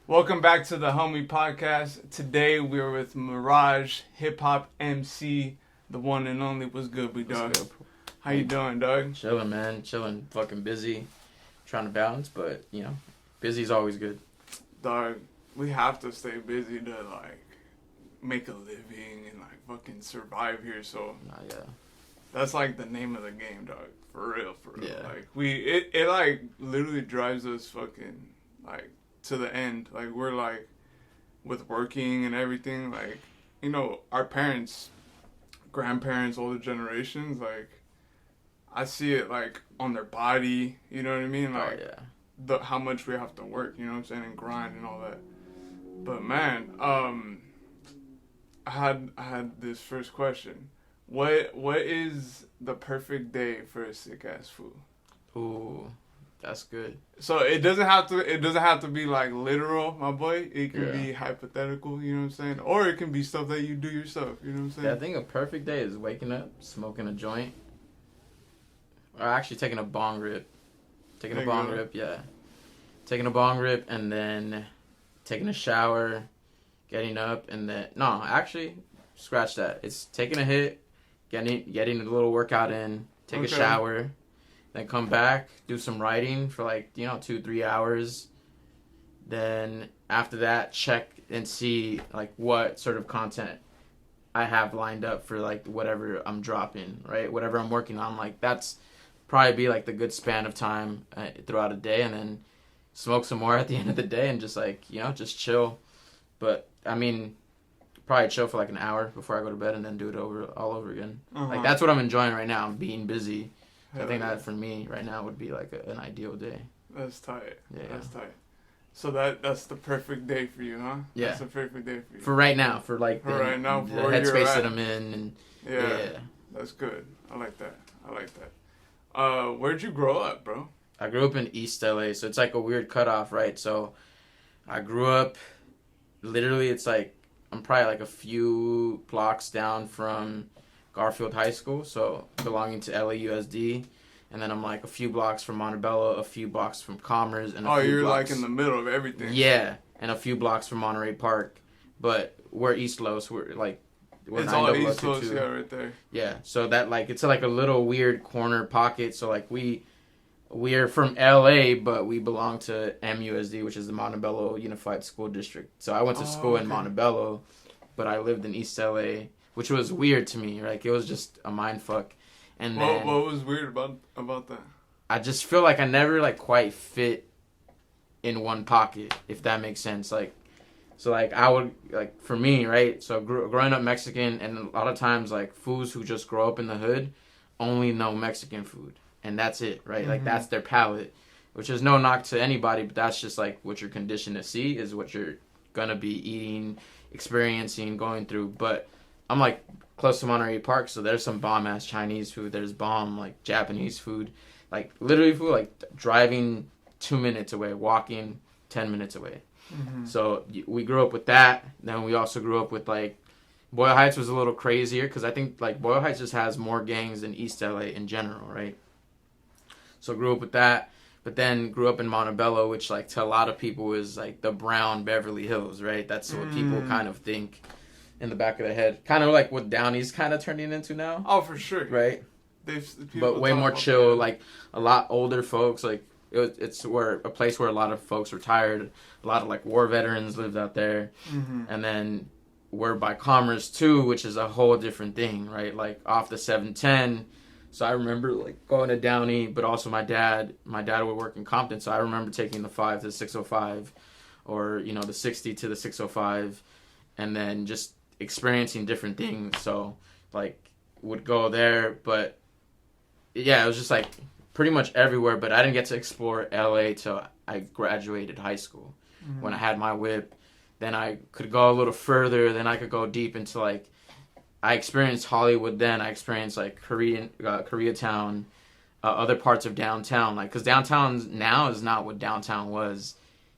Welcome back to the Hawmie Podcast. Today we're with MiRage, hip hop MC, the one and only. What's good, big dog? How you doing, dog? Chilling, man. Chilling. Fucking busy. Trying to balance, but you know, busy's always good. Dog, we have to stay busy to like make a living and like fucking survive here. So Yeah. that's like the name of the game, dog. For real. Yeah. Like it like literally drives us fucking like to the end. Like we're like with working and everything, like, you know, our parents, grandparents, older generations, like I see it like on their body, you know what I mean? Like how much we have to work, you know what I'm saying, and grind and all that. But man, I had this first question. What is the perfect day for a sick ass fool? Ooh, that's good. So it doesn't have to be like literal, my boy. It can be hypothetical, you know what I'm saying? Or it can be stuff that you do yourself, you know what I'm saying? Yeah, I think a perfect day is waking up, smoking a joint, or actually taking a bong rip. Taking a bong rip, and then taking a shower, getting up, and then scratch that. It's taking a hit, getting a little workout in, take a shower, then come back, do some writing for 2-3 hours. Then after that, check and see like what sort of content I have lined up for like whatever I'm dropping, right? Whatever I'm working on, like that's probably be like the good span of time throughout a day, and then smoke some more at the end of the day and just just chill. But I mean, probably chill for like an hour before I go to bed and then do it all over again. Like that's what I'm enjoying right now. I'm being busy. I think that for me right now would be like an ideal day. That's tight. Yeah. That's tight. So that's the perfect day for you, huh? Yeah. That's the perfect day for you. For right now, the headspace that I'm in, and yeah. That's good. I like that. Where'd you grow up, bro? I grew up in East LA, so it's like a weird cutoff, right? So I grew up, literally, it's like I'm probably like a few blocks down from Garfield High School, so belonging to LAUSD, and then I'm like a few blocks from Montebello, a few blocks from Commerce, and you're blocks, like in the middle of everything. Yeah, and a few blocks from Monterey Park, but we're East Los, we're it's all East Los, yeah, right there. Yeah, so that like it's like a little weird corner pocket. So like we're from LA, but we belong to MUSD, which is the Montebello Unified School District. So I went to school in Montebello, but I lived in East LA, which was weird to me. Like it was just a mind fuck. And what was weird about that? I just feel like I never like quite fit in one pocket, if that makes sense. So I would, like, for me, right, so growing up Mexican, and a lot of times, like, foos who just grow up in the hood only know Mexican food, and that's it, right? Mm-hmm. Like, that's their palate, which is no knock to anybody, but that's just, like, what you're conditioned to see is what you're gonna be eating, experiencing, going through. But I'm, like, close to Monterey Park, so there's some bomb-ass Chinese food, there's bomb, like, Japanese food, like, literally food, like, driving 2 minutes away, walking 10 minutes away. Mm-hmm. So we grew up with that. Then we also grew up with like Boyle Heights was a little crazier because I think like Boyle Heights just has more gangs than East LA in general, right? So grew up with that, but then grew up in Montebello, which like to a lot of people is like the brown Beverly Hills, right? That's what people kind of think in the back of their head. Kind of like what Downey's kind of turning into now. Oh, for sure. Right? But way more chill, like a lot older folks, like it's a place where a lot of folks retired. A lot of like war veterans lived out there. Mm-hmm. And then we're by Commerce too, which is a whole different thing, right? Like off the 710. So I remember like going to Downey, but also my dad would work in Compton. So I remember taking the 5 to the 605 or, the 60 to the 605 and then just experiencing different things. So like would go there, but yeah, it was just like pretty much everywhere, but I didn't get to explore LA till I graduated high school. Mm-hmm. When I had my whip, then I could go a little further, then I could go deep into like, I experienced Hollywood then, I experienced like Koreatown, other parts of downtown, like, cause downtown now is not what downtown was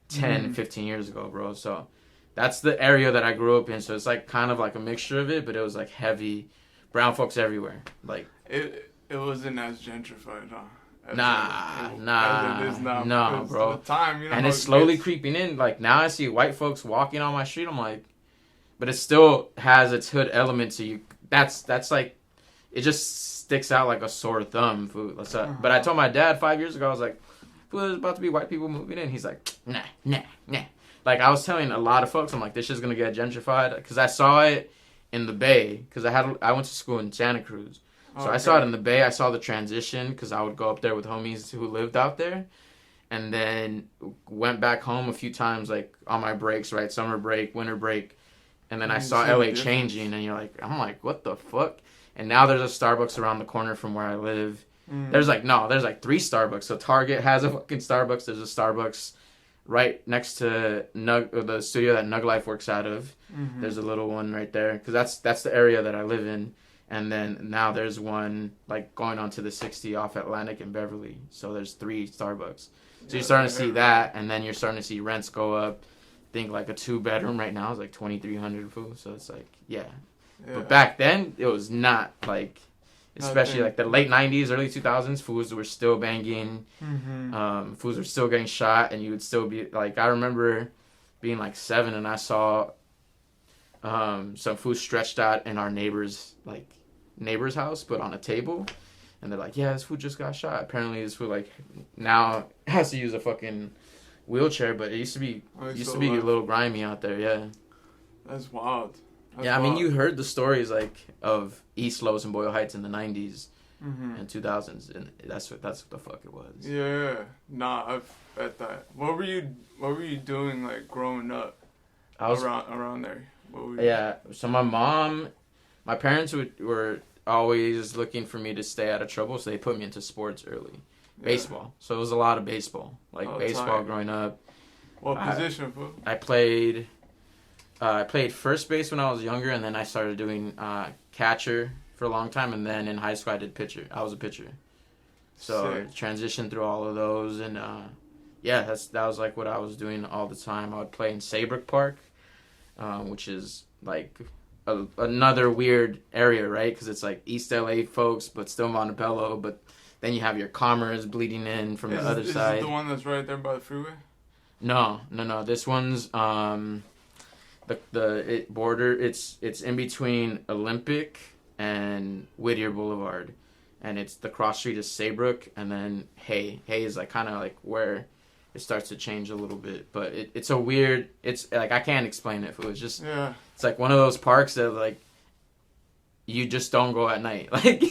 10, 15 years ago, bro. So that's the area that I grew up in. So it's like kind of like a mixture of it, but it was like heavy brown folks everywhere. Like it wasn't as gentrified, huh? Nah, bro. The time, and it's slowly creeping in. Like, now I see white folks walking on my street. I'm like, but it still has its hood element to you. That's like, it just sticks out like a sore thumb. Food. What's up? But I told my dad 5 years ago, I was like, there's about to be white people moving in. He's like, nah. Like, I was telling a lot of folks, I'm like, this shit's gonna get gentrified, because I saw it in the Bay, because I went to school in Santa Cruz. So I saw it in the Bay. I saw the transition because I would go up there with homies who lived out there, and then went back home a few times, like on my breaks, right? Summer break, winter break. And then I saw LA changing, and I'm like, what the fuck? And now there's a Starbucks around the corner from where I live. There's like 3 Starbucks. So Target has a fucking Starbucks. There's a Starbucks right next to the studio that Nug Life works out of. There's a little one right there, because that's the area that I live in. And then now there's one like going on to the 60 off Atlantic and Beverly. So there's 3 Starbucks. So you're starting to see that, and then you're starting to see rents go up. I think like a 2-bedroom right now is like $2,300 food. So it's like, yeah. But back then it was not like, especially like the late 90s, early 2000s, foods were still banging. Foods were still getting shot, and you would still be like, I remember being like 7 and I saw some food stretched out in our neighbor's house, but on a table, and they're like, yeah, this food just got shot. Apparently this food like now has to use a fucking wheelchair, but it used to be a little grimy out there. Yeah, that's wild. I mean, you heard the stories like of East Los and Boyle Heights in the 90s and 2000s, and that's what the fuck it was. Yeah, nah, I've bet that. What were you doing like growing up? I was around there. So my parents were always looking for me to stay out of trouble, so they put me into sports early. Baseball. So it was a lot of baseball. Baseball growing up. What position, fool? I played first base when I was younger, and then I started doing catcher for a long time, and then in high school I did pitcher. I was a pitcher. So I transitioned through all of those, and that was like what I was doing all the time. I would play in Saybrook Park, which is like another weird area, right? Because it's like East LA folks, but still Montebello. But then you have your Commerce bleeding in from the other side. Is it the one that's right there by the freeway? No. This one's It's in between Olympic and Whittier Boulevard, and it's the cross street is Saybrook, and then Hay is like kind of like where it starts to change a little bit, but it's a weird. It's like I can't explain it. It was just It's like one of those parks that like you just don't go at night. Like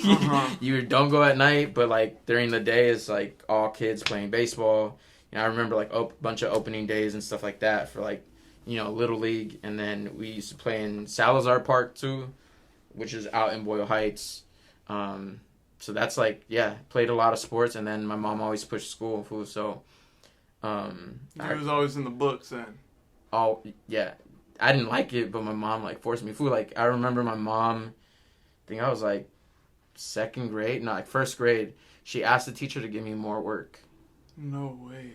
you don't go at night, but like during the day it's like all kids playing baseball. I remember like a bunch of opening days and stuff like that for like Little League, and then we used to play in Salazar Park too, which is out in Boyle Heights. So that's like played a lot of sports, and then my mom always pushed school food, so. It was always in the books then. Oh yeah, I didn't like it, but my mom like forced me food. Like I remember my mom, I think I was like first grade. She asked the teacher to give me more work. No way.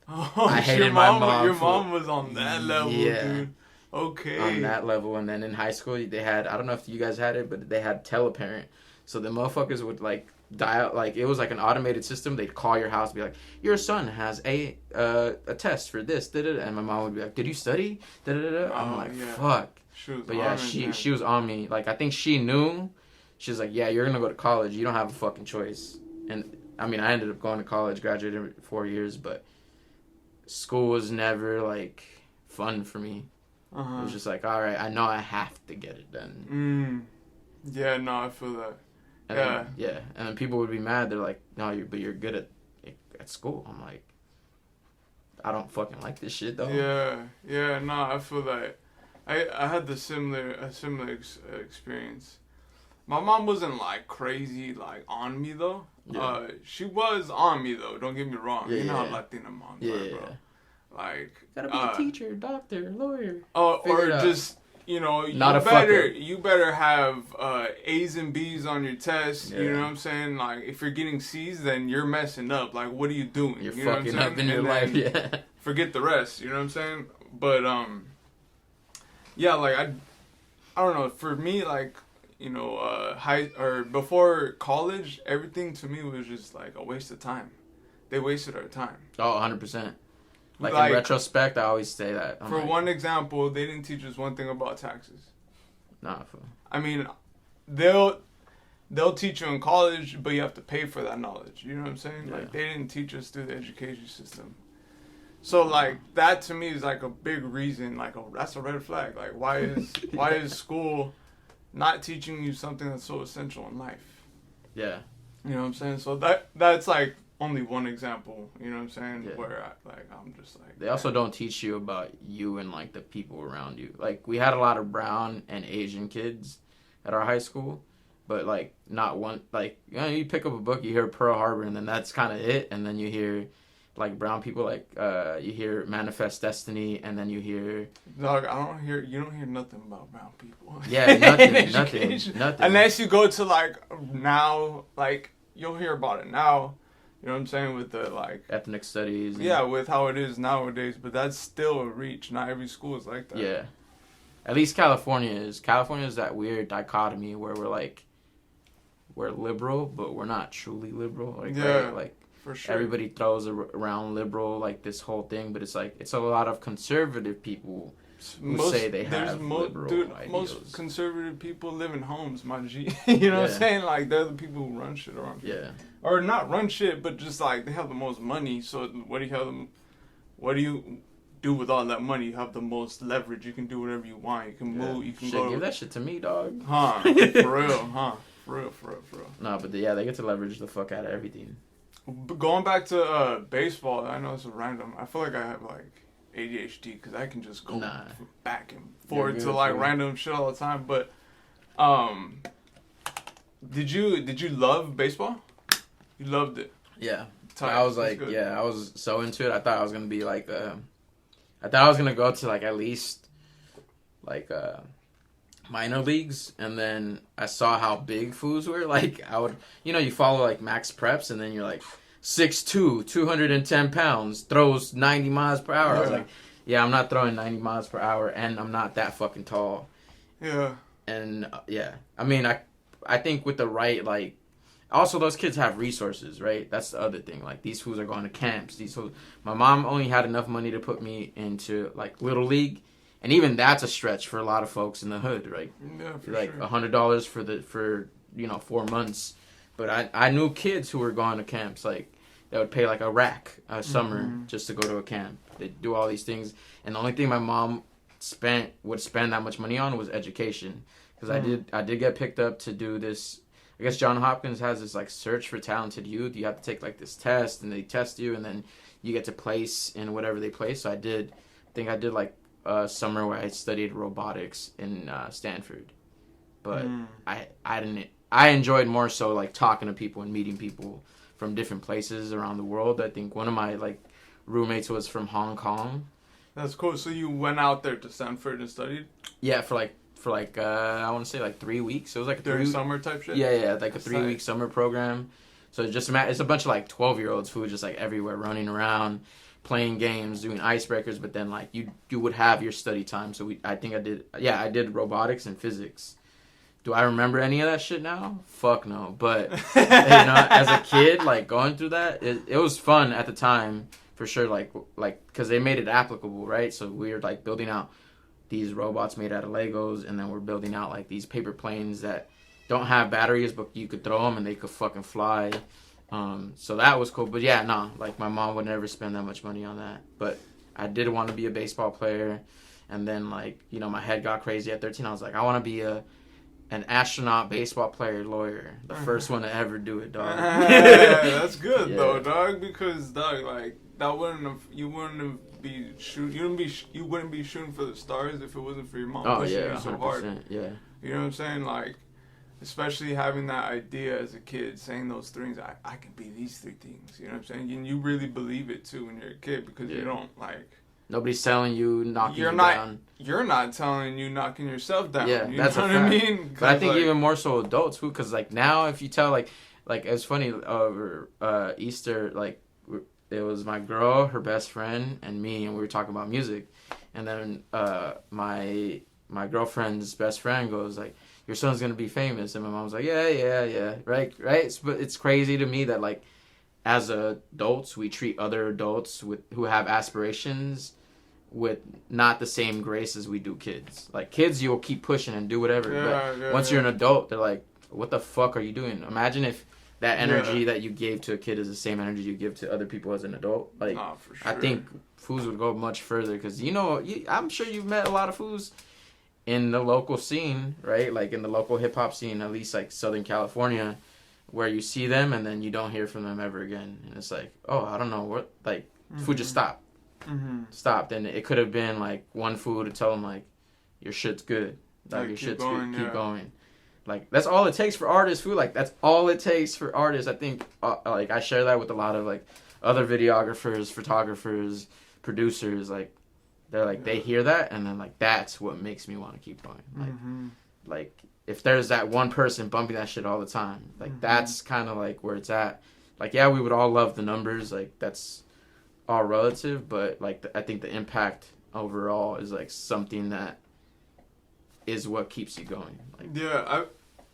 Oh, I hated my mom. Your mom was on that level, dude. Okay. On that level, and then in high school they had, I don't know if you guys had it, but they had teleparent. So the motherfuckers would like dial, like it was like an automated system. They'd call your house and be like, your son has a test for this, and my mom would be like, did you study? I'm like, fuck. But she was on me. Like I think she knew. She was like, yeah, you're gonna go to college. You don't have a fucking choice. And I mean, I ended up going to college, graduated 4 years, but school was never like fun for me. It was just like, all right, I know I have to get it done. Yeah, no, I feel that. And then people would be mad. They're like, no, you're good at school. I'm like, I don't fucking like this shit though. Yeah, no, I feel that. I had a similar experience. My mom wasn't like crazy like on me though. Yeah. She was on me though. Don't get me wrong. You know how Latina moms are, bro. Like gotta be a teacher, doctor, lawyer. Or just you better have A's and B's on your test. Yeah. You know what I'm saying? Like if you're getting C's, then you're messing up. Like what are you doing? You're fucking up in your life. Yeah. Forget the rest. You know what I'm saying? But like I don't know. For me, like before college, everything to me was just like a waste of time. They wasted our time. Oh, 100%. Like in retrospect, I always say that. For one example, they didn't teach us one thing about taxes. Nah. I mean, they'll teach you in college, but you have to pay for that knowledge. You know what I'm saying? Yeah. Like, they didn't teach us through the education system. So, like, that to me is like a big reason. Like, oh, that's a red flag. Like, why is school not teaching you something that's so essential in life? Yeah. You know what I'm saying? So that's like only one example. You know what I'm saying? Yeah. Where I'm just like. They also don't teach you about you and like the people around you. Like, we had a lot of brown and Asian kids at our high school, but like not one. Like, you pick up a book, you hear Pearl Harbor, and then that's kind of it. And then you hear like brown people, like you hear Manifest Destiny, and then you hear. Dog, you don't hear nothing about brown people. Yeah, nothing. Unless you go to like now, like you'll hear about it now. You know what I'm saying, with the like ethnic studies. Yeah, with how it is nowadays, but that's still a reach. Not every school is like that. Yeah, at least California is. California is that weird dichotomy where we're liberal, but we're not truly liberal. Like, yeah, right? Like. For sure. Everybody throws around liberal, like this whole thing, but it's like it's a lot of conservative people who say they have liberal ideals. Most conservative people live in homes, my G. You know what I'm saying? Like, they're the people who run shit around. Yeah. Or not run shit, but just like they have the most money. So what do you do with all that money? You have the most leverage. You can do whatever you want. You can move. You can go. Give that shit to me, dog. Huh? For real, huh? For real. No, but yeah, they get to leverage the fuck out of everything. Going back to baseball, I know it's random. I feel like I have like ADHD because I can just go back and forth to like random shit all the time. But did you love baseball? You loved it. Yeah. I was like, I was so into it. I thought I was gonna be like, I thought I was gonna go to like at least like minor leagues, and then I saw how big foos were. Like, I would, you follow like Max Preps, and then you're like 6'2", 210 pounds, throws 90 miles per hour. I was like, I'm not throwing 90 miles per hour, and I'm not that fucking tall. Yeah. And I mean, I think with the right, like, also those kids have resources, right? That's the other thing. Like, these fools are going to camps. My mom only had enough money to put me into like Little League. And even that's a stretch for a lot of folks in the hood, right? Yeah, for like sure. $100 for 4 months. But I knew kids who were going to camps, like, that would pay like a rack a summer just to go to a camp. They'd do all these things. And the only thing my mom would spend that much money on was education. Because I did get picked up to do this. I guess Johns Hopkins has this like search for talented youth. You have to take like this test, and they test you, and then you get to place in whatever they place. So I think I did like summer where I studied robotics in Stanford, but I enjoyed more so like talking to people and meeting people from different places around the world. I think one of my like roommates was from Hong Kong. That's cool. So you went out there to Stanford and studied? Yeah, for I want to say like 3 weeks. It was like during summer type shit. Yeah, like a 3-week summer program. So it's a bunch of like 12-year-olds who were just like everywhere running around, playing games, doing icebreakers, but then like you would have your study time. So I did robotics and physics. Do I remember any of that shit now? Fuck no. But as a kid, like going through that, it was fun at the time for sure. Like because they made it applicable, right? So we were like building out these robots made out of Legos, and then we're building out like these paper planes that don't have batteries, but you could throw them and they could fucking fly. So that was cool. But like my mom would never spend that much money on that. But I did want to be a baseball player. And then like, my head got crazy at 13. I was like, I want to be an astronaut, baseball player, lawyer. The first one to ever do it, dog. That's good though, dog, because dog, like you wouldn't be shooting for the stars if it wasn't for your mom pushing you so hard. Yeah. You know what I'm saying? Like, especially having that idea as a kid, saying those things, I can be these 3 things. You know what I'm saying? And you really believe it too when you're a kid, because you don't like. Nobody's telling you knocking you down. You're not telling you knocking yourself down. Yeah, you that's know what I mean? But I think even more so adults too, because like now if you tell like it's funny over Easter, like it was my girl, her best friend, and me, and we were talking about music, and then my girlfriend's best friend goes like, your son's gonna be famous. And my mom's like, yeah, right. But it's crazy to me that like, as adults, we treat other adults who have aspirations with not the same grace as we do kids. Like kids, you'll keep pushing and do whatever. But once you're an adult, they're like, what the fuck are you doing? Imagine if that energy that you gave to a kid is the same energy you give to other people as an adult. Like, for sure. I think foos would go much further because, I'm sure you've met a lot of foos in the local scene, right? Like in the local hip-hop scene, at least like Southern California, where you see them and then you don't hear from them ever again. And it's like, oh, I don't know what, like, food just stopped. Stopped, and it could have been like one food to tell them like your shit's good, like your shit's good, keep going. Like that's all it takes for artists. Food, like that's all it takes for artists. I think like I share that with a lot of like other videographers, photographers, producers. Like they're like they hear that and then like that's what makes me want to keep going. Like if there's that one person bumping that shit all the time, like that's kind of like where it's at. Like yeah, we would all love the numbers. Like that's all relative, but like I think the impact overall is like something that is what keeps you going. Like, yeah,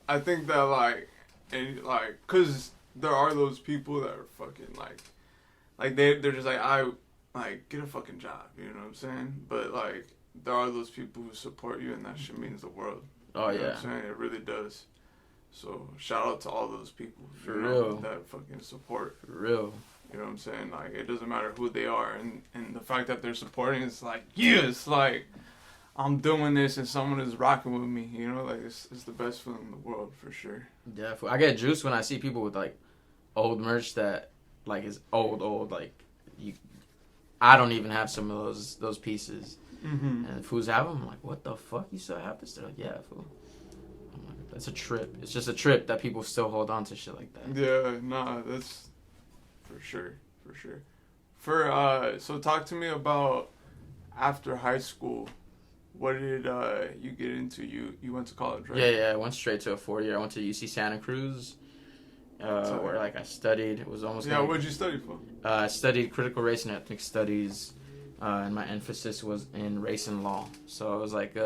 I think that like, and like, cause there are those people that are fucking like they're just like I like get a fucking job, you know what I'm saying? But like there are those people who support you, and that shit means the world. Oh you know yeah, what I'm saying? It really does. So shout out to all those people for real that fucking support. For real. You know what I'm saying? Like, it doesn't matter who they are. And the fact that they're supporting is like, yes, like, I'm doing this and someone is rocking with me. You know, like, it's the best feeling in the world, for sure. Yeah, I get juiced when I see people with, like, old merch that, like, is old. Like, I don't even have some of those pieces. And fools have them. I'm like, what the fuck? You still have this? They're like, yeah, fool. I'm like, that's a trip. It's just a trip that people still hold on to shit like that. Yeah, nah, that's... For sure. So talk to me about after high school. What did you get into? You went to college, right? Yeah. I went straight to a 4-year. I went to UC Santa Cruz, where like I studied. It was almost what'd you study for? I studied critical race and ethnic studies, and my emphasis was in race and law. So it was like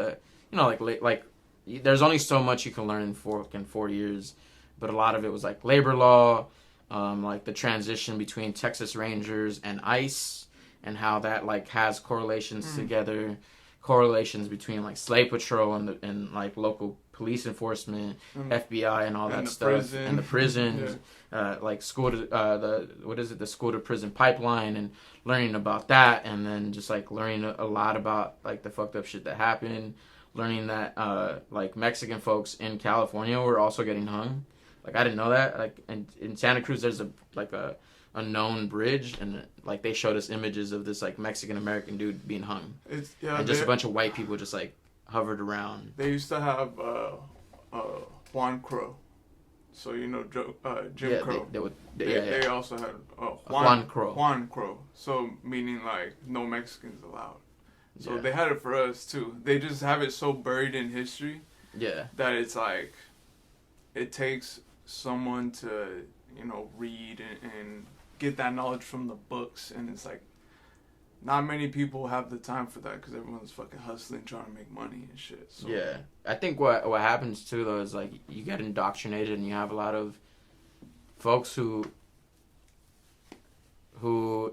like there's only so much you can learn in 4 years, but a lot of it was like labor law. Like the transition between Texas Rangers and ICE and how that like has correlations together, correlations between like slave patrol and like local police enforcement, FBI and all that stuff, and the prisons, like school to the school to prison pipeline, and learning about that, and then just like learning a lot about like the fucked up shit that happened, learning that like Mexican folks in California were also getting hung. Like, I didn't know that. Like, in Santa Cruz, there's a known bridge, and like they showed us images of this like Mexican American dude being hung. And just a bunch of white people just like hovered around. They used to have Juan Crow, so you know Jim Crow. They also had Juan Crow. Juan Crow. So meaning like no Mexicans allowed. So they had it for us too. They just have it so buried in history. Yeah. That it's like it takes someone to, read and get that knowledge from the books, and it's like not many people have the time for that because everyone's fucking hustling, trying to make money and shit. So. Yeah, I think what happens too though is like you get indoctrinated, and you have a lot of folks who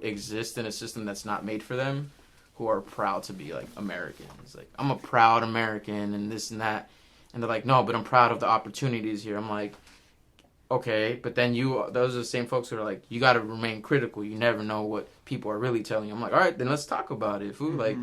exist in a system that's not made for them, who are proud to be like Americans. Like, I'm a proud American and this and that. And they're like, no, but I'm proud of the opportunities here. I'm like, okay, but then those are the same folks who are like, you got to remain critical. You never know what people are really telling you. I'm like, all right, then let's talk about it, fool. Like,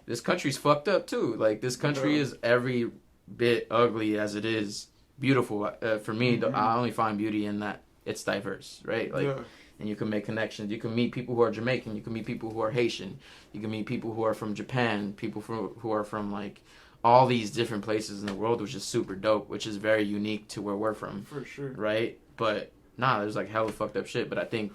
this country's fucked up too. Like, this country is every bit ugly as it is beautiful. For me, I only find beauty in that it's diverse, right? Like, and you can make connections. You can meet people who are Jamaican. You can meet people who are Haitian. You can meet people who are from Japan. People who are from like all these different places in the world, which is super dope, which is very unique to where we're from. For sure. Right? But, there's, like, hella fucked up shit. But I think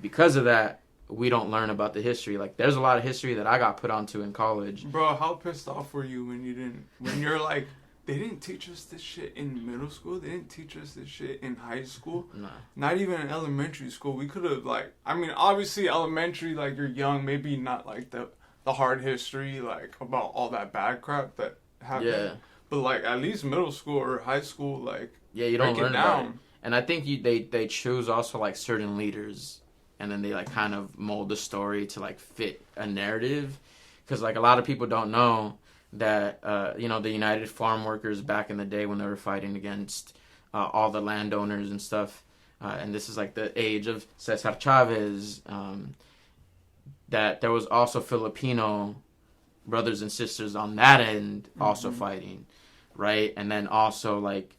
because of that, we don't learn about the history. Like, there's a lot of history that I got put onto in college. Bro, how pissed off were you when you're like, they didn't teach us this shit in middle school? They didn't teach us this shit in high school? Nah. Not even in elementary school. We could have, like, obviously elementary, like, you're young, maybe not, like, the hard history, like, about all that bad crap that happened. Yeah. But like at least middle school or high school, like you don't learn about it. And I think they choose also like certain leaders, and then they like kind of mold the story to like fit a narrative, because like a lot of people don't know that the United Farm Workers back in the day when they were fighting against all the landowners and stuff, and this is like the age of Cesar Chavez, that there was also Filipino brothers and sisters on that end also fighting, right? And then also like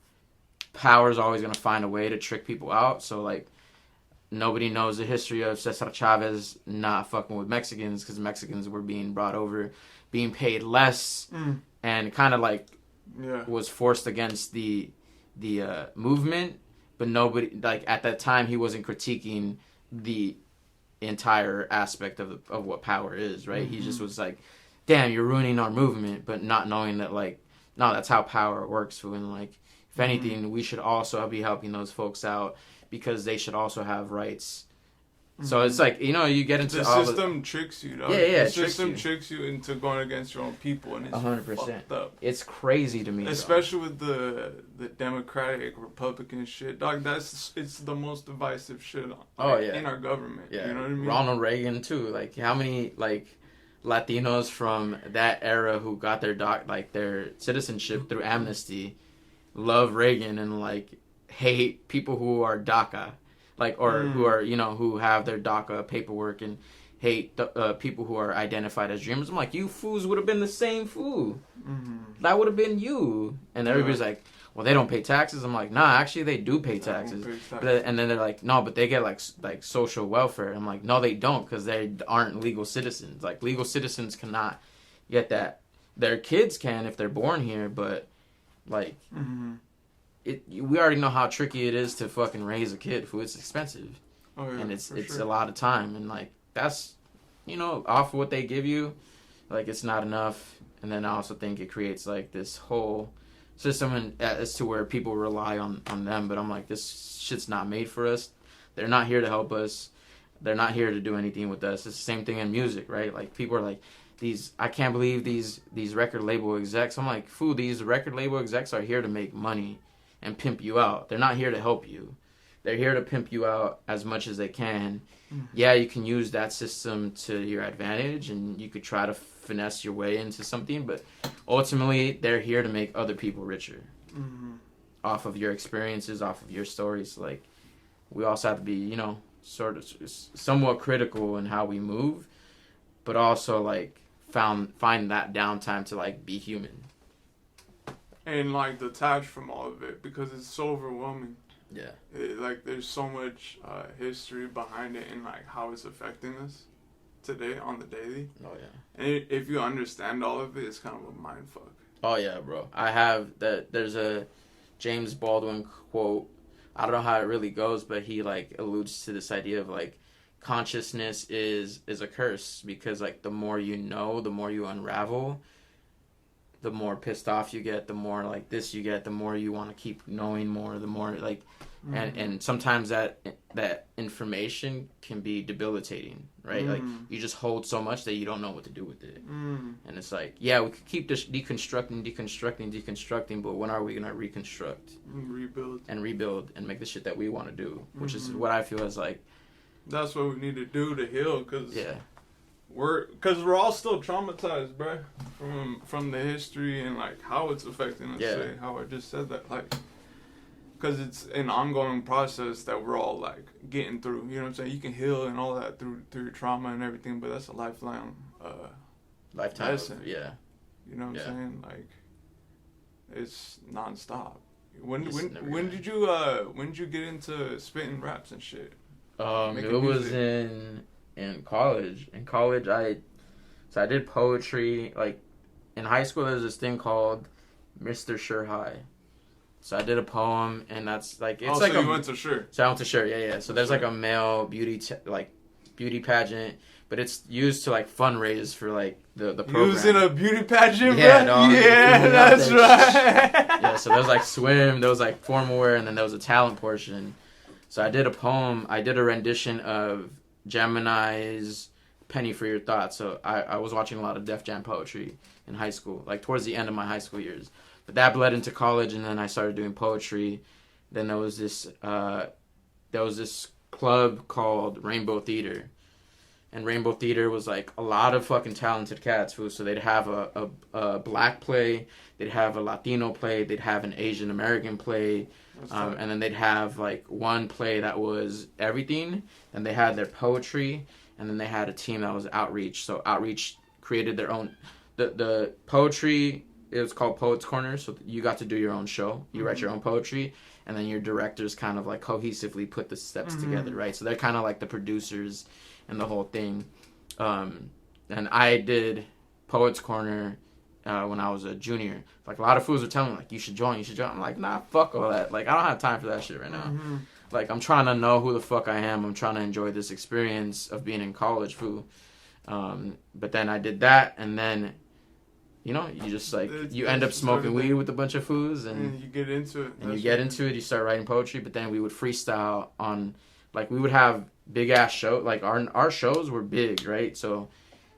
power is always going to find a way to trick people out. So like nobody knows the history of Cesar Chavez not fucking with Mexicans, because Mexicans were being brought over, being paid less, and kind of like was forced against the movement. But nobody, like at that time, he wasn't critiquing the entire aspect of what power is, right? He just was like, damn, you're ruining our movement, but not knowing that like, no, that's how power works. And like, if anything, we should also be helping those folks out, because they should also have rights. So it's like, you get into the system tricks you, dog. Yeah, the system tricks you into going against your own people, and it's 100%. Fucked up. It's crazy to me, especially with the Democratic Republican shit, dog. It's the most divisive shit in our government. Yeah, you know what I mean? Ronald Reagan too. Like how many like Latinos from that era who got their citizenship through amnesty love Reagan and like hate people who are DACA. Like, or who are, who have their DACA paperwork, and hate people who are identified as dreamers. I'm like, you foos would have been the same fool. That would have been you. And everybody's like, well, they don't pay taxes. I'm like, nah, actually they do pay taxes. And then they're like, no, but they get like social welfare. I'm like, no, they don't, because they aren't legal citizens. Like, legal citizens cannot get that. Their kids can if they're born here, but like... we already know how tricky it is to fucking raise a kid. It's expensive, and it's a lot of time, and like that's off of what they give you, like it's not enough. And then I also think it creates like this whole system as to where people rely on them. But I'm like, this shit's not made for us. They're not here to help us. They're not here to do anything with us. It's the same thing in music, right? Like people are like, I can't believe these record label execs. I'm like, fool, these record label execs are here to make money and pimp you out. They're not here to help you. They're here to pimp you out as much as they can. Yeah, you can use that system to your advantage, and you could try to finesse your way into something, but ultimately they're here to make other people richer off of your experiences, off of your stories. Like, we also have to be, sort of somewhat critical in how we move, but also like find that downtime to like be human. And, like, detached from all of it, because it's so overwhelming. Yeah. There's so much history behind it, and, like, how it's affecting us today on the daily. Oh, yeah. And if you understand all of it, it's kind of a mind fuck. Oh, yeah, bro. I have there's a James Baldwin quote. I don't know how it really goes, but he, like, alludes to this idea of, like, consciousness is a curse, because, like, the more you know, the more you unravel, the more pissed off you get, the more like this you get, the more you want to keep knowing more, the more like, and sometimes that information can be debilitating, right? Like you just hold so much that you don't know what to do with it. And it's like, yeah, we could keep just deconstructing, but when are we going to reconstruct? Rebuild and make the shit that we want to do, which is what I feel is like. That's what we need to do to heal, because we're all still traumatized, bruh, from the history and like how it's affecting us. Yeah. How I just said that, like, because it's an ongoing process that we're all like getting through. You know what I'm saying? You can heal and all that through your trauma and everything, but that's a lifelong lifetime lesson. Yeah. You know what I'm saying? Like, it's nonstop. When did you get into spitting raps and shit? It was in college. In college, I did poetry. Like, in high school, there's this thing called Mr. Sure High. So I did a poem, and that's like, it's like you went to Sure. So I went to Sure, yeah. So there's like a male beauty pageant, but it's used to like fundraise for like the program. Using a beauty pageant, yeah, bro? Yeah, that's right. Yeah, so there was like swim, there was like formal wear, and then there was a talent portion. So I did a poem. I did a rendition of Gemini's Penny for Your Thoughts. So I was watching a lot of Def Jam poetry in high school, like towards the end of my high school years. But that bled into college, and then I started doing poetry. Then there was this club called Rainbow Theater. And Rainbow Theater was like a lot of fucking talented cats, fool. So they'd have a black play, they'd have a Latino play, they'd have an Asian American play, and then they'd have like one play that was everything. And they had their poetry, and then they had a team that was Outreach. So Outreach created their own. The poetry, it was called Poets Corner. So you got to do your own show. You write your own poetry, and then your directors kind of like cohesively put the steps together, right? So they're kind of like the producers and the whole thing. And I did Poets Corner when I was a junior. Like, a lot of fools were telling me, like, you should join. I'm like, nah, fuck all that. Like, I don't have time for that shit right now. Like, I'm trying to know who the fuck I am. I'm trying to enjoy this experience of being in college, fool. But then I did that, and then, you know, you just, like, you end up smoking weed with a bunch of fools, and you get into it. And you get into it, you start writing poetry, but then we would freestyle on, like, we would have big-ass show. Like, our shows were big, right? So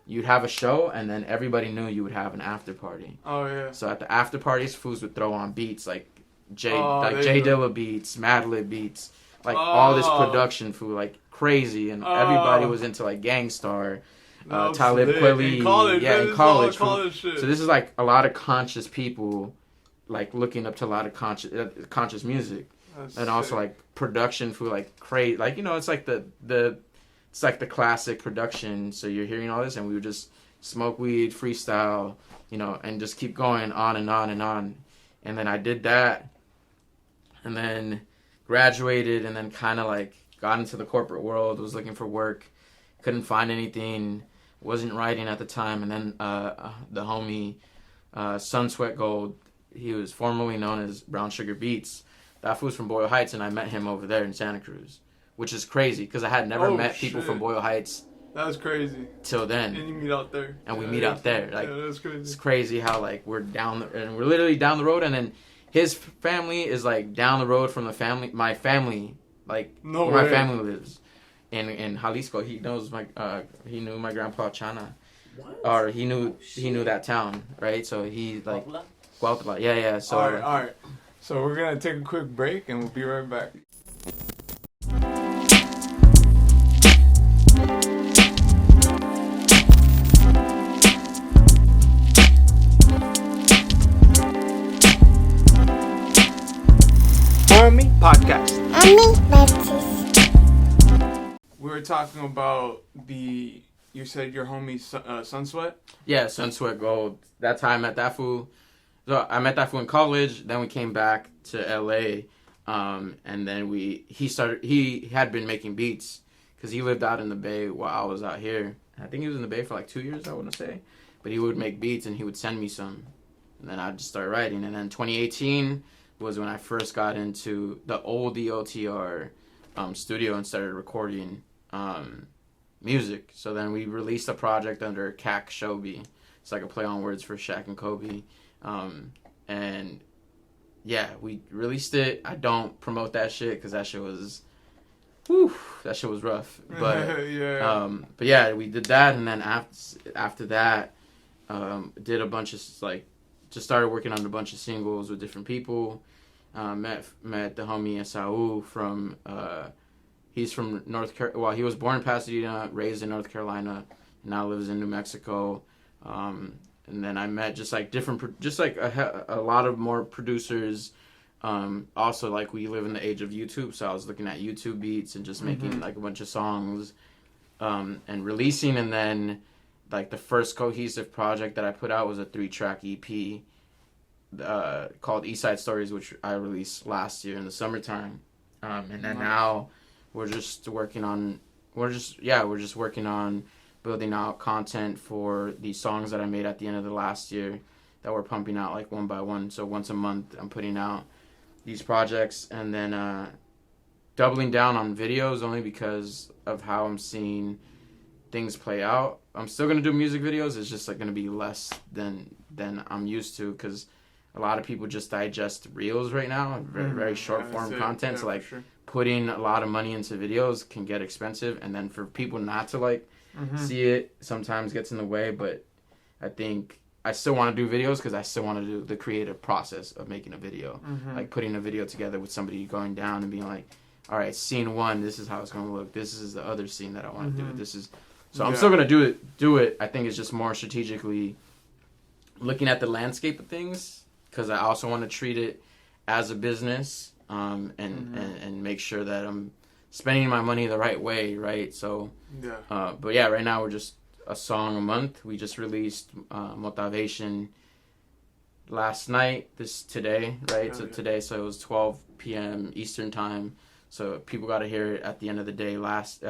you'd have a show, and then everybody knew you would have an after party. Oh, yeah. So at the after parties, fools would throw on beats, like Jay Dilla beats, Madlib beats, like, all this production, fool, like, crazy, and everybody was into, like, Gangstar, Talib Kweli. In college shit. So this is, like, a lot of conscious people, like, looking up to a lot of conscious music. That's and also, like, production for, like, crazy, like, you know, it's like it's like the classic production. So you're hearing all this, and we would just smoke weed, freestyle, you know, and just keep going on and on and on. And then I did that, and then graduated, and then kind of, like, got into the corporate world, was looking for work, couldn't find anything, wasn't writing at the time. And then the homie Sun Sweat Gold, he was formerly known as Brown Sugar Beats. That fool's from Boyle Heights, and I met him over there in Santa Cruz, which is crazy because I had never met people from Boyle Heights. That's crazy. Till then. And you meet out there. And we meet out there. Like, that's crazy. It's crazy how, like, we're literally down the road, and then his family is, like, down the road from my family, like, where my family lives. In Jalisco. He knows he knew my grandpa Chana. What? Or he knew that town, right? So he, like, Cuautla. Yeah. So all right. So we're gonna take a quick break, and we'll be right back. Hawmie Podcast. We were talking about you said your homie Sunsweat? Yeah, Sunsweat Gold. That's how I met that fool. So I met that fool in college, then we came back to LA, and then he had been making beats, because he lived out in the Bay while I was out here. I think he was in the Bay for like 2 years, I want to say. But he would make beats, and he would send me some, and then I'd just start writing. And then 2018 was when I first got into the old DOTR studio and started recording music. So then we released a project under CAC Shobi. It's like a play on words for Shaq and Kobe. And yeah, we released it. I don't promote that shit because that shit was rough. But yeah. But yeah, we did that, and then after that, did a bunch of, like, just started working on a bunch of singles with different people. Met the homie Esau from he's from North Carolina. Well, he was born in Pasadena, raised in North Carolina, and now lives in New Mexico. And then I met just like a lot of more producers. Also, like, we live in the age of YouTube, so I was looking at YouTube beats and just making like a bunch of songs, and releasing. And then, like, the first cohesive project that I put out was a 3-track EP called East Side Stories, which I released last year in the summertime. And then now we're just working on building out content for these songs that I made at the end of the last year that we're pumping out, like, one by one. So once a month I'm putting out these projects, and then doubling down on videos only because of how I'm seeing things play out. I'm still going to do music videos. It's just, like, going to be less than I'm used to, because a lot of people just digest reels right now, very, very short form content. Yeah, so, like, putting a lot of money into videos can get expensive, and then for people not to, like, see it sometimes gets in the way. But I think I still want to do videos because I still want to do the creative process of making a video. Like putting a video together with somebody going down and being like, all right, scene 1, this is how it's going to look. This is the other scene that I want to do. This is, so I'm still going to do it. I think it's just more strategically looking at the landscape of things, because I also want to treat it as a business, and make sure that I'm spending my money the right way, right? So, but yeah, right now we're just a song a month. We just released Motivation last night, today, right? So today, so it was 12 p.m. Eastern time. So people got to hear it at the end of the day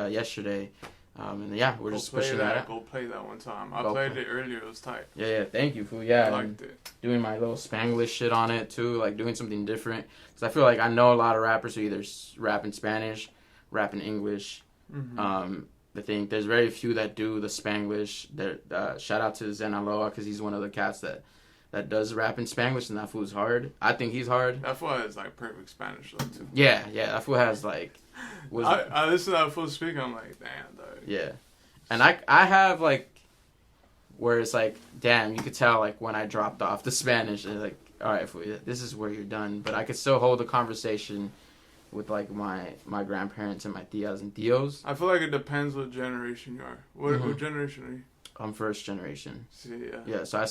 yesterday. And yeah, we're just pushing that out. Go play that one time. I played it earlier. It was tight. Yeah, thank you, fool. Yeah, I liked it. Doing my little Spanglish shit on it too, like doing something different. Because I feel like I know a lot of rappers who either rap in Spanish, rap in English. I think there's very few that do the Spanglish. Shout out to Zenaloa, because he's one of the cats that does rap in Spanglish, and that fool's hard. I think he's hard. That fool has like perfect Spanish though too. Yeah, that fool has like. I listen to that fool speak. I'm like, damn, dog. Yeah, and I have like, where it's like, damn, you could tell like when I dropped off the Spanish, and like, all right, fool, this is where you're done. But I could still hold a conversation with like my grandparents and my tias and tios. I feel like it depends what generation you are. What generation are you? I'm first generation. See, yeah. So I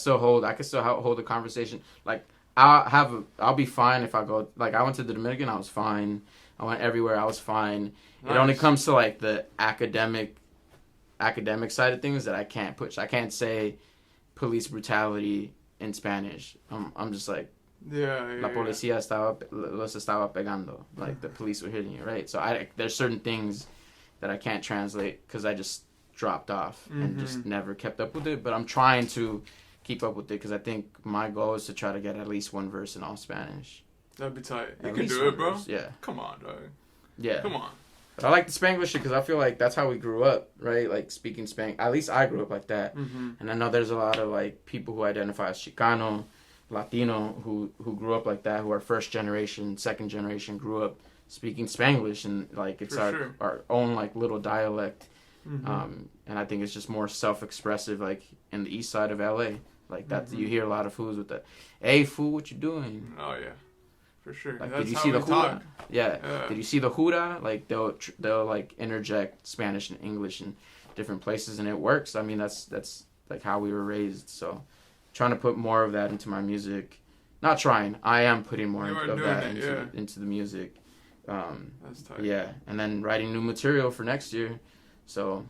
can still hold a conversation. Like I'll be fine if I go. Like I went to the Dominican, I was fine. I went everywhere, I was fine. Nice. It only comes to like the academic side of things that I can't push. I can't say police brutality in Spanish. I'm just like, la policía los estaba pegando. Like the police were hitting you, right? So there's certain things that I can't translate because I just dropped off and just never kept up with it. But I'm trying to keep up with it because I think my goal is to try to get at least one verse in all Spanish. That'd be tight. You can do it, bro. Verse. Yeah. Come on, dog. Yeah. Come on. But I like the Spanglish because I feel like that's how we grew up, right? Like speaking Spanglish. At least I grew up like that. And I know there's a lot of like people who identify as Chicano, Latino, who grew up like that, who are first generation, second generation, grew up speaking Spanglish, and like it's our own like little dialect. And I think it's just more self-expressive, like in the east side of LA. Like that, you hear a lot of fools with the, "Hey fool, what you doing?" Oh yeah. For sure. Like, that's did you how see the talk. hura? Yeah. Did you see the hura? Like they'll like interject Spanish and English in different places, and it works. I mean, that's like how we were raised. So, trying to put more of that into my music. Not trying. I am putting more of that into the music. That's tight. Yeah, and then writing new material for next year. So,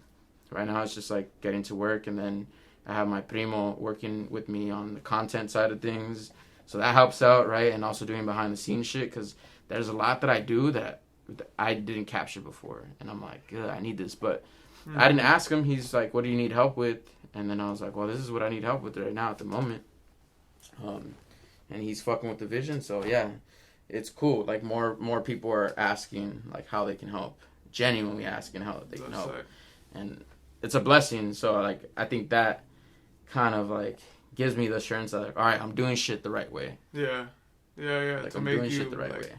right now it's just like getting to work, and then I have my primo working with me on the content side of things. So that helps out, right? And also doing behind the scenes shit, because there's a lot that I do that I didn't capture before. And I'm like, I need this. But I didn't ask him. He's like, what do you need help with? And then I was like, well, this is what I need help with right now at the moment. And he's fucking with the vision. So, yeah, it's cool. Like, more people are asking, like, how they can help. Genuinely asking how they can help. And it's a blessing. So, like, I think that kind of, like, gives me the assurance that, like, all right, I'm doing shit the right way. Yeah. Like, I'm doing shit the right way.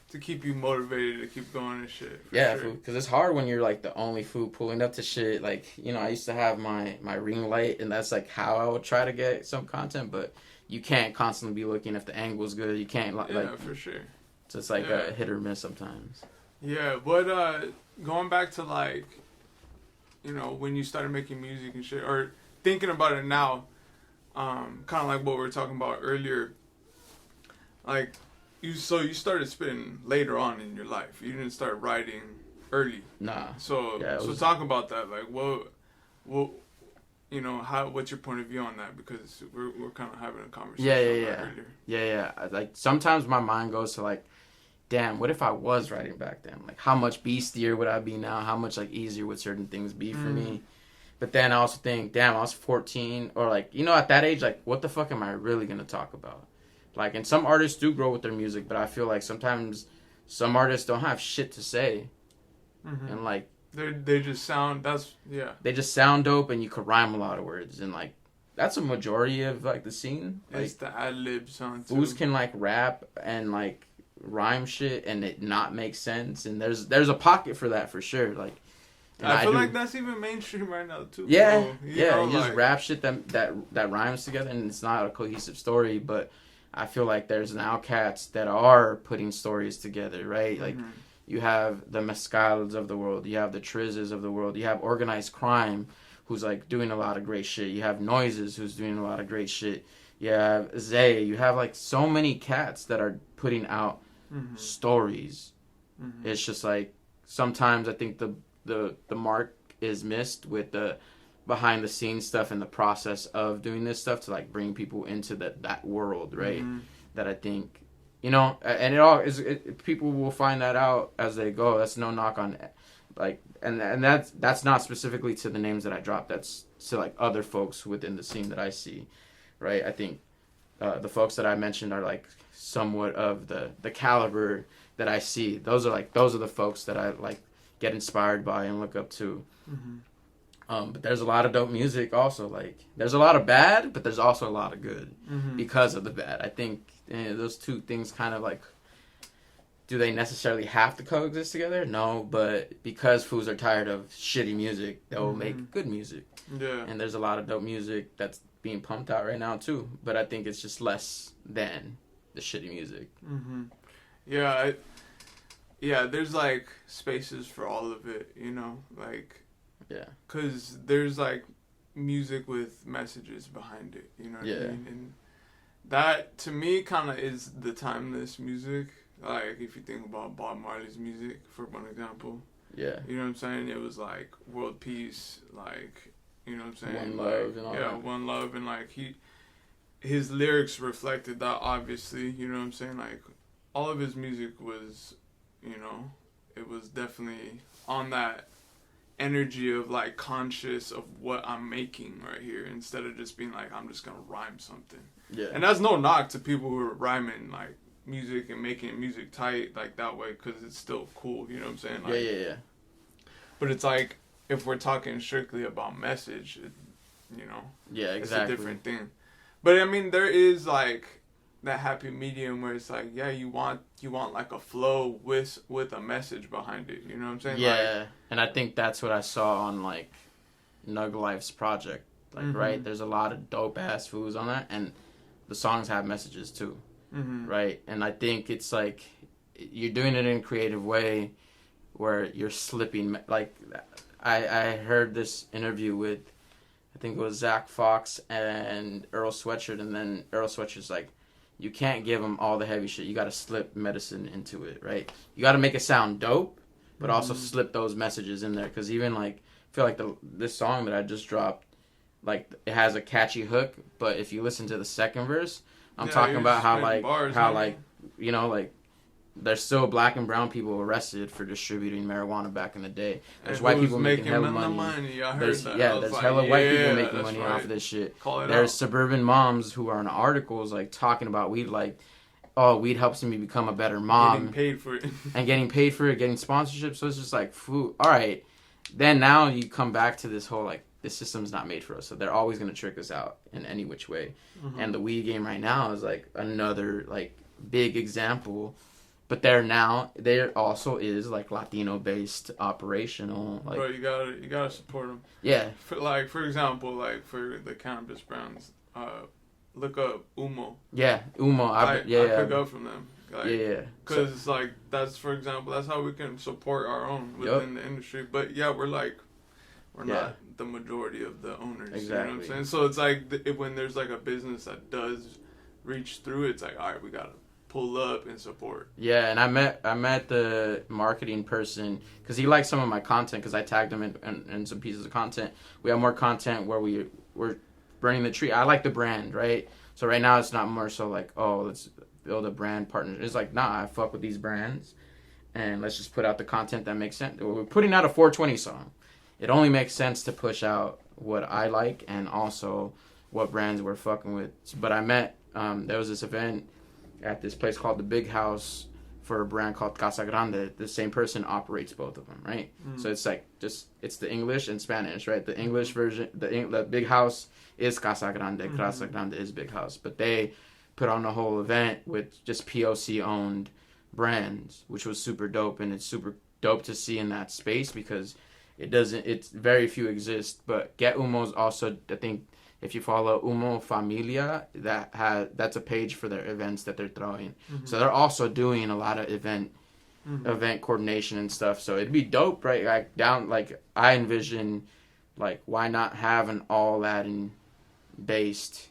To keep you motivated to keep going and shit. Yeah, because it's hard when you're, like, the only fool pulling up to shit. Like, you know, I used to have my ring light, and that's, like, how I would try to get some content, but you can't constantly be looking if the angle's good. You can't, like... Yeah, for sure. So it's, like, a hit or miss sometimes. Yeah, but going back to, like, you know, when you started making music and shit, or thinking about it now, kind of like what we were talking about earlier, like, you started spitting later on in your life. You didn't start writing early. Nah. So talk about that. Like, what, you know, what's your point of view on that? Because we're kind of having a conversation earlier. Yeah. Like, sometimes my mind goes to, like, damn, what if I was writing back then? Like, how much beastier would I be now? How much, like, easier would certain things be for me? But then I also think, damn, I was 14. Or, like, you know, at that age, like, what the fuck am I really going to talk about? Like, and some artists do grow with their music, but I feel like sometimes some artists don't have shit to say. And, like... They just sound... They just sound dope, and you could rhyme a lot of words. And, like, that's a majority of, like, the scene. Like, it's the ad-lib song, too. Foos can, like, rap and, like, rhyme shit and it not make sense. And there's a pocket for that, for sure. Like... And I feel like that's even mainstream right now too. Yeah, bro. you just rap shit that rhymes together, and it's not a cohesive story. But I feel like there's now cats that are putting stories together, right? Like you have the Mescals of the world, you have the Trizzes of the world, you have Organized Crime, who's like doing a lot of great shit. You have Noises, who's doing a lot of great shit. You have Zay. You have like so many cats that are putting out stories. It's just like sometimes I think the mark is missed with the behind the scenes stuff and the process of doing this stuff to like bring people into that world, right? That I think, you know, and it all is, people will find that out as they go. That's no knock on like, and that's not specifically to the names that I dropped. That's to like other folks within the scene that I see, right? I think the folks that I mentioned are like somewhat of the caliber that I see. Those are the folks that I like get inspired by and look up to. But there's a lot of dope music also. Like there's a lot of bad, but there's also a lot of good because of the bad. I think those two things kind of like, do they necessarily have to coexist together? No, but because fools are tired of shitty music, they'll make good music. Yeah. And there's a lot of dope music that's being pumped out right now too. But I think it's just less than the shitty music. Yeah, there's like spaces for all of it, you know, like. Yeah. Because there's like music with messages behind it, you know what I mean? And that to me kind of is the timeless music. Like if you think about Bob Marley's music, for one example. Yeah. You know what I'm saying? It was like world peace, like, you know what I'm saying? One love and all that. Yeah, one love, and like his lyrics reflected that, obviously, you know what I'm saying? Like all of his music was, you know, it was definitely on that energy of like conscious of what I'm making right here, instead of just being like, I'm just gonna rhyme something. Yeah. And that's no knock to people who are rhyming like music and making music tight like that way, because it's still cool, you know what I'm saying? Like, yeah. But it's like, if we're talking strictly about message, you know, yeah, exactly, it's a different thing. But I mean, there is like that happy medium where it's like, yeah, you want like a flow with a message behind it, you know what I'm saying? Yeah. Like, and I think that's what I saw on like Nug Life's project, like right, there's a lot of dope ass foos on that, and the songs have messages too, right? And I think it's like you're doing it in a creative way where you're slipping, like I heard this interview with, I think it was Zach Fox and Earl Sweatshirt, and then Earl Sweatshirt's like, you can't give them all the heavy shit. You got to slip medicine into it, right? You got to make it sound dope, but also slip those messages in there. Because even like, I feel like this song that I just dropped, like it has a catchy hook, but if you listen to the second verse, I'm talking about how like bars, like, you know, like there's still black and brown people arrested for distributing marijuana back in the day. There's white people making hella money. There's hella white people making money off of this shit. There's suburban moms who are in articles like talking about weed, like, oh, weed helps me become a better mom. Getting paid for it. And getting paid for it, getting sponsorship. So it's just like, food. All right. Then now you come back to this whole like, this system's not made for us. So they're always going to trick us out in any which way. And the weed game right now is like another like big example. But there also is like Latino based operational. Like, bro, you gotta support them. Yeah. For example, like for the cannabis brands, look up Umo. Yeah, Umo. I pick up from them. Like, yeah. Because like that's, for example, that's how we can support our own within the industry. But yeah, we're not the majority of the owners. Exactly. You know what I'm saying? So it's like when there's like a business that does reach through, it's like, all right, we gotta pull up and support. Yeah, and I met the marketing person because he liked some of my content because I tagged him in some pieces of content. We have more content where we're burning the tree. I like the brand, right? So right now it's not more so like, oh, let's build a brand partner. It's like, nah, I fuck with these brands and let's just put out the content that makes sense. We're putting out a 420 song. It only makes sense to push out what I like and also what brands we're fucking with. But I met, there was this event at this place called the Big House for a brand called Casa Grande. The same person operates both of them, right? So it's like it's the English and Spanish, right? The English version, the Big House is Casa Grande. Casa Grande is Big House. But they put on a whole event with just POC owned brands, which was super dope. And it's super dope to see in that space because it's very few exist. But Get Umo's also, I think, if you follow Umo Familia, that's a page for their events that they're throwing. So they're also doing a lot of event coordination and stuff. So it'd be dope, right? Like I envision, like, why not have an all Latin based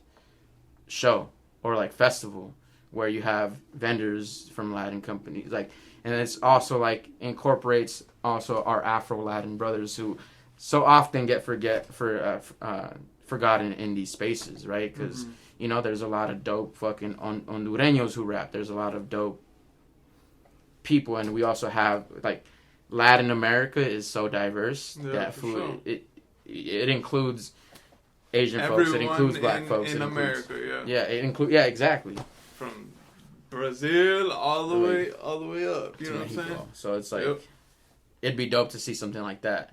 show or like festival where you have vendors from Latin companies, like, and it's also like incorporates also our Afro Latin brothers who so often get forgotten in these spaces, right? Because you know, there's a lot of dope fucking Hondureños who rap. There's a lot of dope people, and we also have, like, Latin America is so diverse that food it includes Asian folks, it includes black folks in America, exactly, from Brazil all the way up, you know what I'm saying? So it's like it'd be dope to see something like that.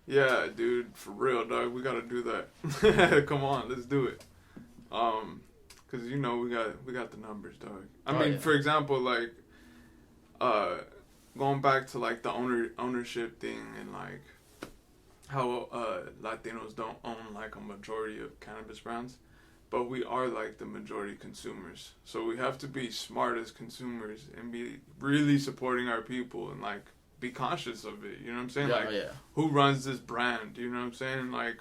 Yeah, dude, for real, dog. We gotta do that. Come on, let's do it. Cause you know we got the numbers, dog. I mean, for example, like, going back to like the ownership thing and like how Latinos don't own like a majority of cannabis brands, but we are like the majority consumers. So we have to be smart as consumers and be really supporting our people and like be conscious of it, you know what I'm saying? Who runs this brand, you know what I'm saying? Like,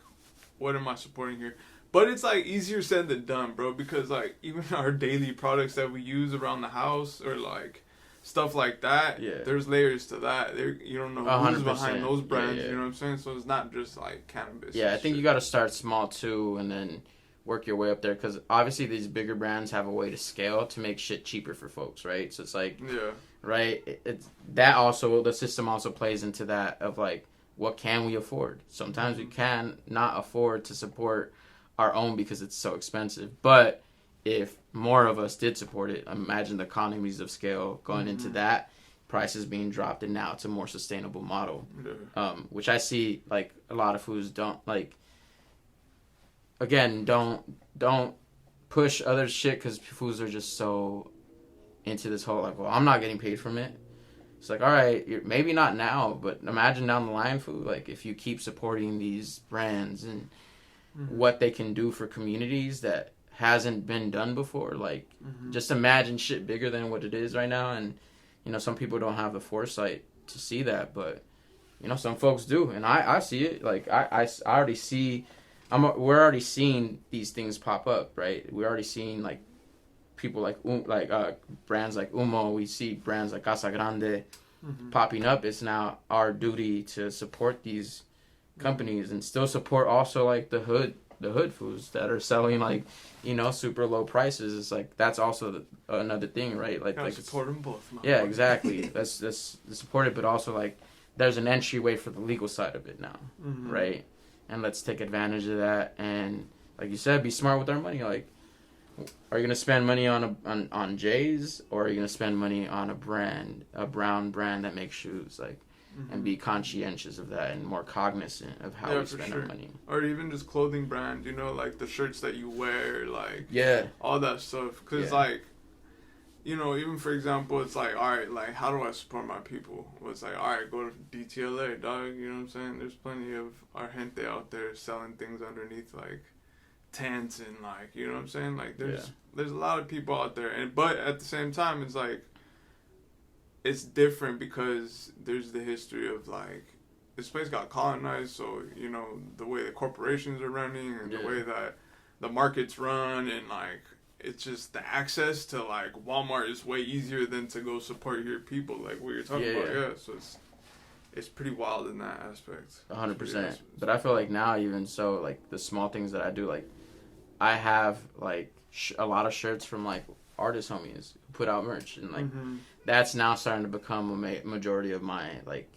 what am I supporting here? But it's like easier said than done, bro, because like even our daily products that we use around the house or like stuff like that, there's layers to that. You don't know who's behind those brands, you know what I'm saying? So it's not just like cannabis. Yeah, I think you got to start small too and then work your way up there, because obviously these bigger brands have a way to scale to make shit cheaper for folks, right? So it's like, right, it's that also, the system also plays into that of like, what can we afford? Sometimes we can not afford to support our own because it's so expensive, but if more of us did support it, imagine the economies of scale going into that, prices being dropped, and now it's a more sustainable model, which I see like a lot of foods don't like. Again, don't push other shit, because foods are just so into this whole like, well, I'm not getting paid from it. It's like, all right, maybe not now, but imagine down the line, food. Like, if you keep supporting these brands and what they can do for communities that hasn't been done before, like, just imagine shit bigger than what it is right now. And you know, some people don't have the foresight to see that, but you know, some folks do, and I see it. Like, I already see. We're already seeing these things pop up, right? We're already seeing like people like brands like Umo. We see brands like Casa Grande popping up. It's now our duty to support these companies and still support also like the hood foods that are selling like, you know, super low prices. It's like, that's also another thing, right? Like support them both. Yeah, exactly. Let's support it, but also like there's an entryway for the legal side of it now, right? And let's take advantage of that. And like you said, be smart with our money. Like, are you gonna spend money on J's, or are you gonna spend money on a brown brand that makes shoes? Like, and be conscientious of that and more cognizant of how we spend our money. Or even just clothing brand, you know, like the shirts that you wear, like all that stuff. Cause like, you know, even for example, it's like, all right, like, how do I support my people? Well, it's like, all right, go to DTLA, dog. You know what I'm saying? There's plenty of our gente out there selling things underneath, like, tents and, like, you know what I'm saying? Like, there's a lot of people out there. But at the same time, it's like, it's different because there's the history of, like, this place got colonized, so, you know, the way the corporations are running and the way that the markets run, and, like, it's just the access to, like, Walmart is way easier than to go support your people, like what you're talking about. So it's pretty wild in that aspect. 100%. But I feel like now, even so, like, the small things that I do, like, I have, like, a lot of shirts from, like, artist homies who put out merch, and, like, that's now starting to become a majority of my, like,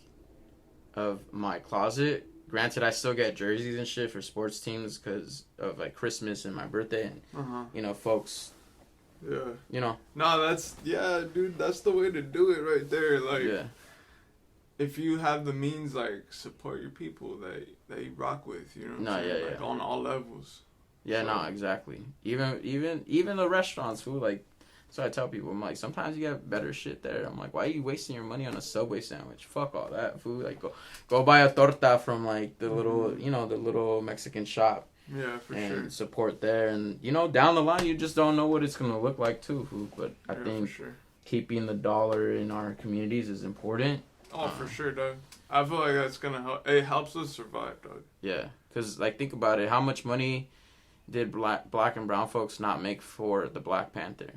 of my closet. Granted, I still get jerseys and shit for sports teams because of, like, Christmas and my birthday, and, you know, folks, you know. No, that's, dude, that's the way to do it right there. Like, if you have the means, like, support your people that you rock with, you know what I'm saying? Like, on all levels. Yeah, so. No, exactly. Even the restaurants who, like, So I tell people, I'm like, sometimes you have better shit there. I'm like, why are you wasting your money on a Subway sandwich? Fuck all that food. Like, go buy a torta from like the little, the little Mexican shop. Yeah, for and sure. And support there, and down the line, you just don't know what it's gonna look like too, food. But I think keeping the dollar in our communities is important. Oh, for sure, dog. I feel like that's gonna help. It helps us survive, dog. Yeah, because like think about it. How much money did black and brown folks not make for the Black Panther?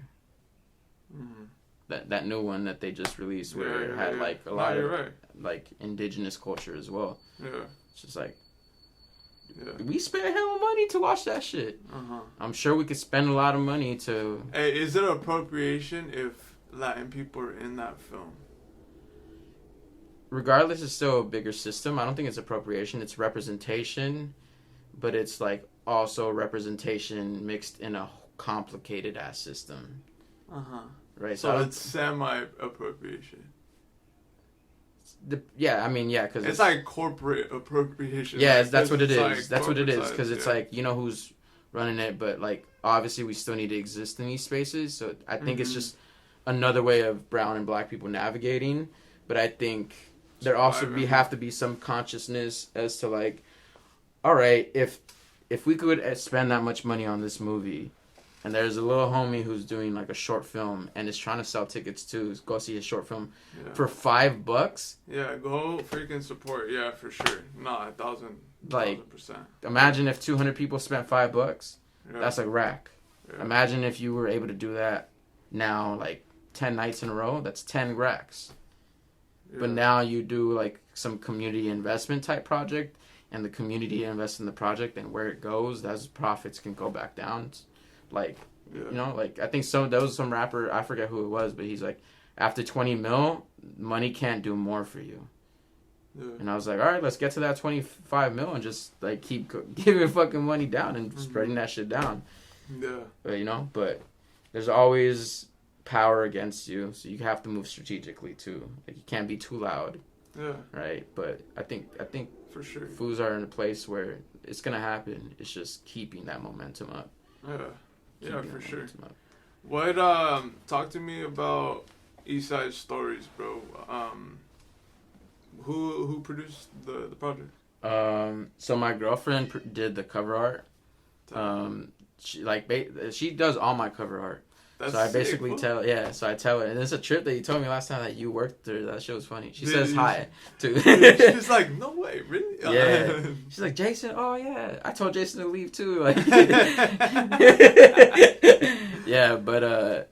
That new one that they just released, where it had like a lot of like indigenous culture as well. Yeah, it's just like we spent hella money to watch that shit. I'm sure we could spend a lot of money to. Hey, is it appropriation if Latin people are in that film? Regardless, it's still a bigger system. I don't think it's appropriation. It's representation, but it's like also representation mixed in a complicated ass system. Right. So it's semi-appropriation. Because it's like corporate appropriation. Yeah, that's what it is. Like that's what it is. Because it's like who's running it, but like obviously we still need to exist in these spaces. So I think it's just another way of brown and black people navigating. But I think there also have to be some consciousness as to like, all right, if we could spend that much money on this movie, and there's a little homie who's doing like a short film and is trying to sell tickets to go see his short film for $5. Yeah, go freaking support. Yeah, for sure. No, 1,000%. Imagine if 200 people spent $5. Yeah. That's a rack. Yeah. Imagine if you were able to do that now, like 10 nights in a row. That's 10 racks. Yeah. But now you do like some community investment type project, and the community invests in the project, and where it goes, those profits can go back down. Like, I think there was some rapper, I forget who it was, but he's like, after 20 mil, money can't do more for you. Yeah. And I was like, all right, let's get to that 25 mil and just like keep giving fucking money down and spreading that shit down. Yeah. But there's always power against you, so you have to move strategically too. Like, you can't be too loud. Yeah. Right. But I think for sure, foos are in a place where it's gonna happen. It's just keeping that momentum up. Yeah. Yeah, for sure. What talk to me about East Side Stories, bro. Who produced the project? So my girlfriend did the cover art. She does all my cover art. That's so I basically tell her, and it's a trip that you told me last time that you worked through. That shit was funny. She says hi too. She's like, no way, really? Yeah. She's like, Jason. Oh yeah, I told Jason to leave too. Like, yeah, but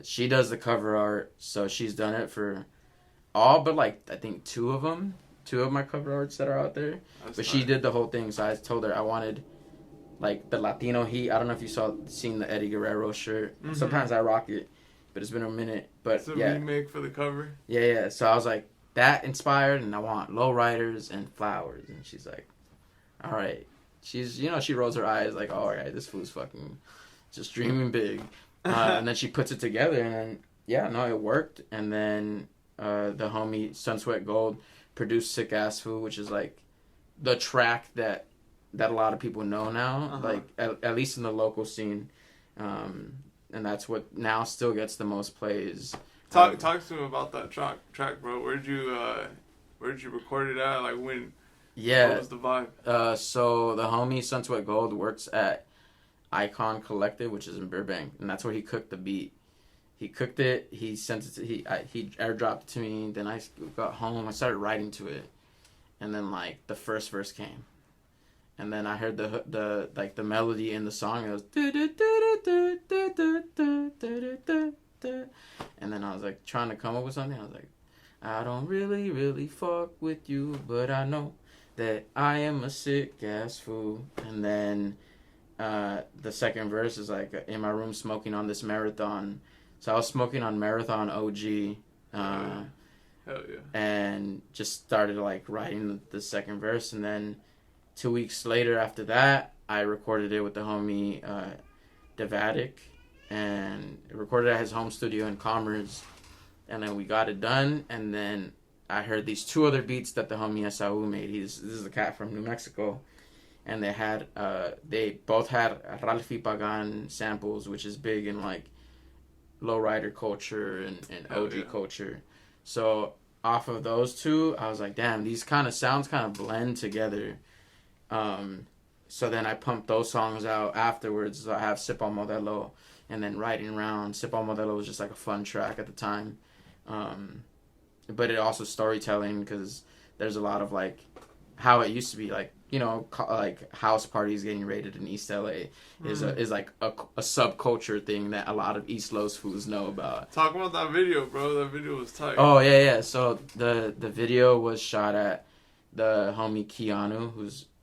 she does the cover art, so she's done it for all but like I think two of my cover arts that are out there. That's but nice. She did the whole thing, so I told her I wanted like the Latino heat. I don't know if you seen the Eddie Guerrero shirt. Sometimes I rock it, but it's been a minute. But it's a remake for the cover. Yeah. So I was like, that inspired, and I want lowriders and flowers. And she's like, all right. She's she rolls her eyes like, all right, this fool's fucking just dreaming big. And then she puts it together, and then it worked. And then the homie Sunsweat Gold produced Sick Ass Food, which is like the track that a lot of people know now, like at least in the local scene, and that's what now still gets the most plays. Talk to him about that track, bro. Where'd you record it at? Like when? Yeah. What was the vibe? So the homie Sunsweat Gold works at Icon Collective, which is in Burbank, and that's where he cooked the beat. He cooked it. He sent it to he airdropped it to me. Then I got home. I started writing to it, and then like the first verse came. And then I heard the melody in the song. It was and then I was like trying to come up with something. I was like, I don't really, really fuck with you, but I know that I am a sick ass fool. And then the second verse is like, in my room smoking on this marathon. So I was smoking on Marathon OG. Hell yeah. And just started like writing the second verse, and then 2 weeks later after that, I recorded it with the homie Devatic, and recorded at his home studio in Commerce, and then we got it done. And then I heard these two other beats that the homie Esau made. This is a cat from New Mexico, and they both had Ralphie Pagan samples, which is big in like lowrider culture and OG culture. So off of those two, I was like, damn, these kind of sounds kind of blend together. So then I pumped those songs out afterwards. So I have Sip on Modelo and then Riding Around. Sip on Modelo was just like a fun track at the time. But it also storytelling, because there's a lot of like how it used to be, like, you know, like house parties getting raided in East LA is like a subculture thing that a lot of East Los fools know about. Talk about that video, bro. That video was tight. Oh yeah. So the video was shot at the homie Keanu,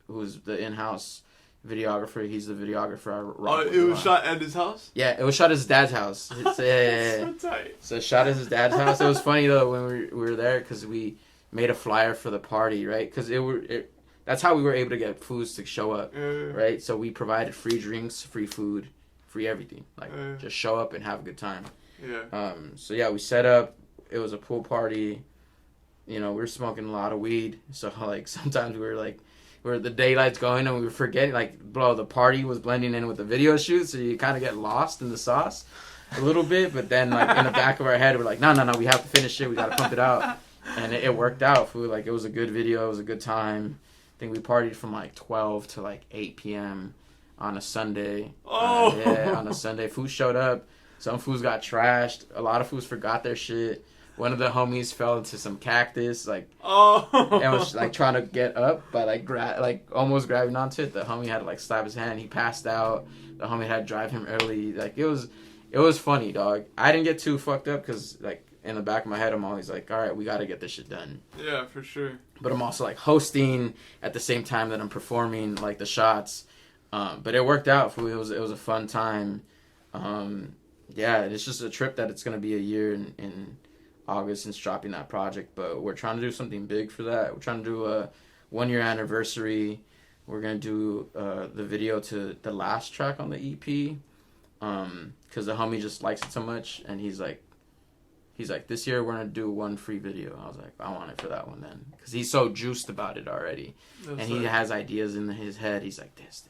who's the in-house videographer. He's the videographer I rock with. It was shot at his house? Yeah, it was shot at his dad's house. Yeah. So tight. So shot at his dad's house. It was funny though when we were there, because we made a flyer for the party, right? Because that's how we were able to get foos to show up, right? So we provided free drinks, free food, free everything. Like, just show up and have a good time. Yeah. So yeah, we set up. It was a pool party. You know, we were smoking a lot of weed. So like sometimes we were like, the daylight's going and we were forgetting, like, bro, the party was blending in with the video shoot. So you kind of get lost in the sauce a little bit. But then like in the back of our head, we're like, no, we have to finish it. We got to pump it out. And it worked out, fool. Like, it was a good video. It was a good time. I think we partied from like 12 to like 8 p.m. on a Sunday. On a Sunday. Foos showed up. Some foos got trashed. A lot of foos forgot their shit. One of the homies fell into some cactus, like, and was like trying to get up, but like almost grabbing onto it. The homie had to like slap his hand. He passed out. The homie had to drive him early. Like, it was funny, dog. I didn't get too fucked up because like in the back of my head, I'm always like, all right, we got to get this shit done. Yeah, for sure. But I'm also like hosting at the same time that I'm performing like the shots. But it worked out. It was a fun time. Yeah, it's just a trip that it's gonna be a year in August since dropping that project. But we're trying to do something big for that. We're trying to do a 1-year anniversary. We're gonna do the video to the last track on the EP. Because the homie just likes it so much, and he's like, this year we're going to do one free video. I was like, I want it for that one then. Because he's so juiced about it already. He has ideas in his head. He's like, this.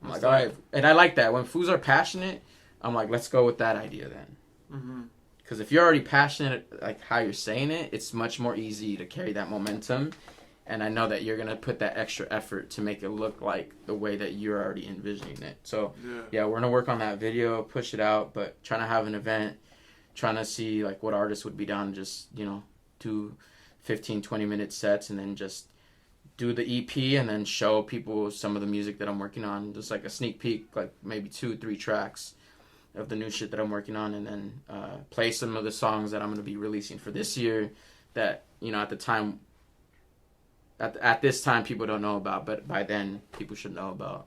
I'm like, all right. And I like that. When foos are passionate, I'm like, let's go with that idea then. Because if you're already passionate, like how you're saying it, it's much more easy to carry that momentum. And I know that you're going to put that extra effort to make it look like the way that you're already envisioning it. So, yeah, we're going to work on that video, push it out, but trying to have an event, trying to see like what artists would be down, just, you know, do 15, 20-minute sets and then just do the EP and then show people some of the music that I'm working on. Just like a sneak peek, like maybe 2-3 tracks of the new shit that I'm working on, and then play some of the songs that I'm going to be releasing for this year that, you know, at the time... At this time, people don't know about, but by then, people should know about.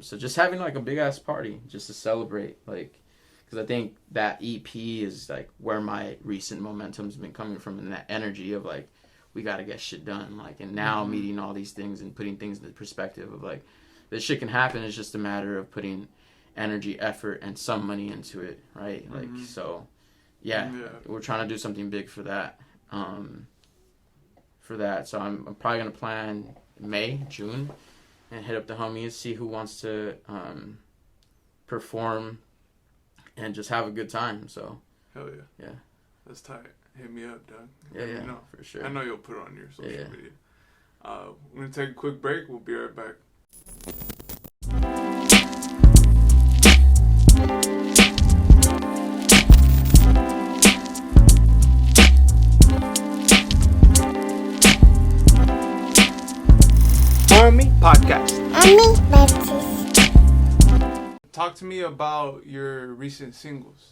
So just having, like, a big-ass party just to celebrate, like, because I think that EP is, like, where my recent momentum's been coming from, and that energy of, like, we got to get shit done, like, and now meeting all these things and putting things into perspective of, like, this shit can happen. It's just a matter of putting energy, effort, and some money into it, right? Like, so, yeah, we're trying to do something big for that. So I'm probably going to plan May, June, and hit up the homies, see who wants to perform and just have a good time. So hell yeah. Yeah. That's tight. Hit me up, Doug. Yeah, for sure. I know you'll put it on your social media. We're going to take a quick break. We'll be right back. Hawmie Podcast. Talk to me about your recent singles.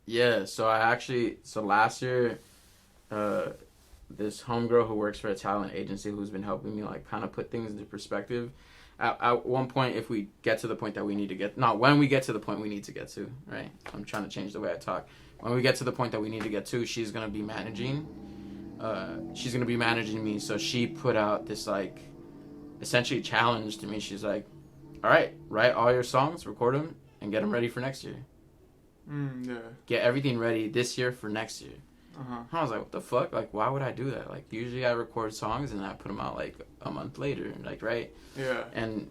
Yeah, so last year, this homegirl who works for a talent agency who's been helping me like kind of put things into perspective. At one point, if we get to the point that we need to get, when we get to the point we need to get to, right? I'm trying to change the way I talk. When we get to the point that we need to get to, she's going to be managing. She's going to be managing me. So she put out this like, essentially challenge to me. She's like, all right, write all your songs, record them, and get them ready for next year. Yeah. Get everything ready this year for next year. I was like, what the fuck? Like, why would I do that? Like, usually I record songs and I put them out like a month later, like, right? Yeah. And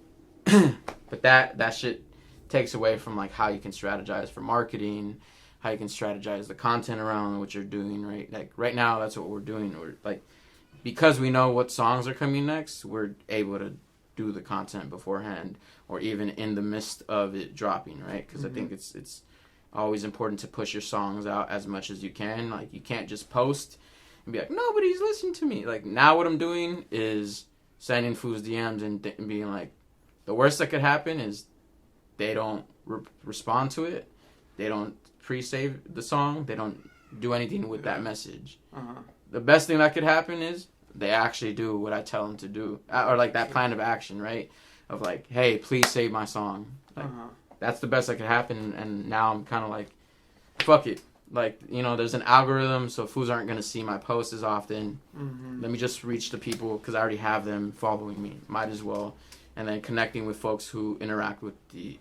but that shit takes away from like how you can strategize for marketing, how you can strategize the content around what you're doing, right? Like right now, that's what we're doing. We're like, because we know what songs are coming next, we're able to do the content beforehand or even in the midst of it dropping, right? Because I think it's always important to push your songs out as much as you can. Like you can't just post and be like, nobody's listening to me. Like now what I'm doing is sending foos DMs and being like, the worst that could happen is they don't respond to it. They don't pre-save the song. They don't do anything with that message. The best thing that could happen is they actually do what I tell them to do. Or like that plan of action, right? Of like, hey, please save my song. Like, that's the best that could happen. And now I'm kind of like, fuck it. Like, you know, there's an algorithm, so foos aren't going to see my posts as often. Let me just reach the people because I already have them following me. Might as well. And then connecting with folks who interact with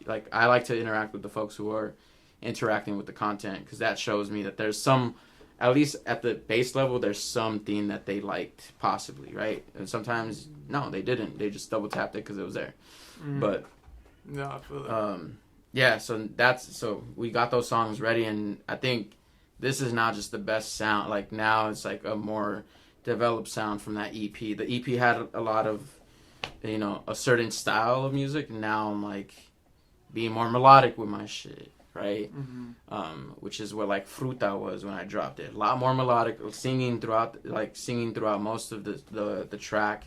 like, I like to interact with the folks who are interacting with the content because that shows me that there's some, at least at the base level, there's something that they liked, possibly, right? And sometimes, no, they didn't. They just double tapped it because it was there. But, no, I feel that. Yeah, so we got those songs ready, and I think this is now just the best sound. Like, now it's like a more developed sound from that EP. The EP had a lot of, you know, a certain style of music, and now I'm like being more melodic with my shit, right? Which is what like Fruta was when I dropped it. A lot more melodic, singing throughout most of the track.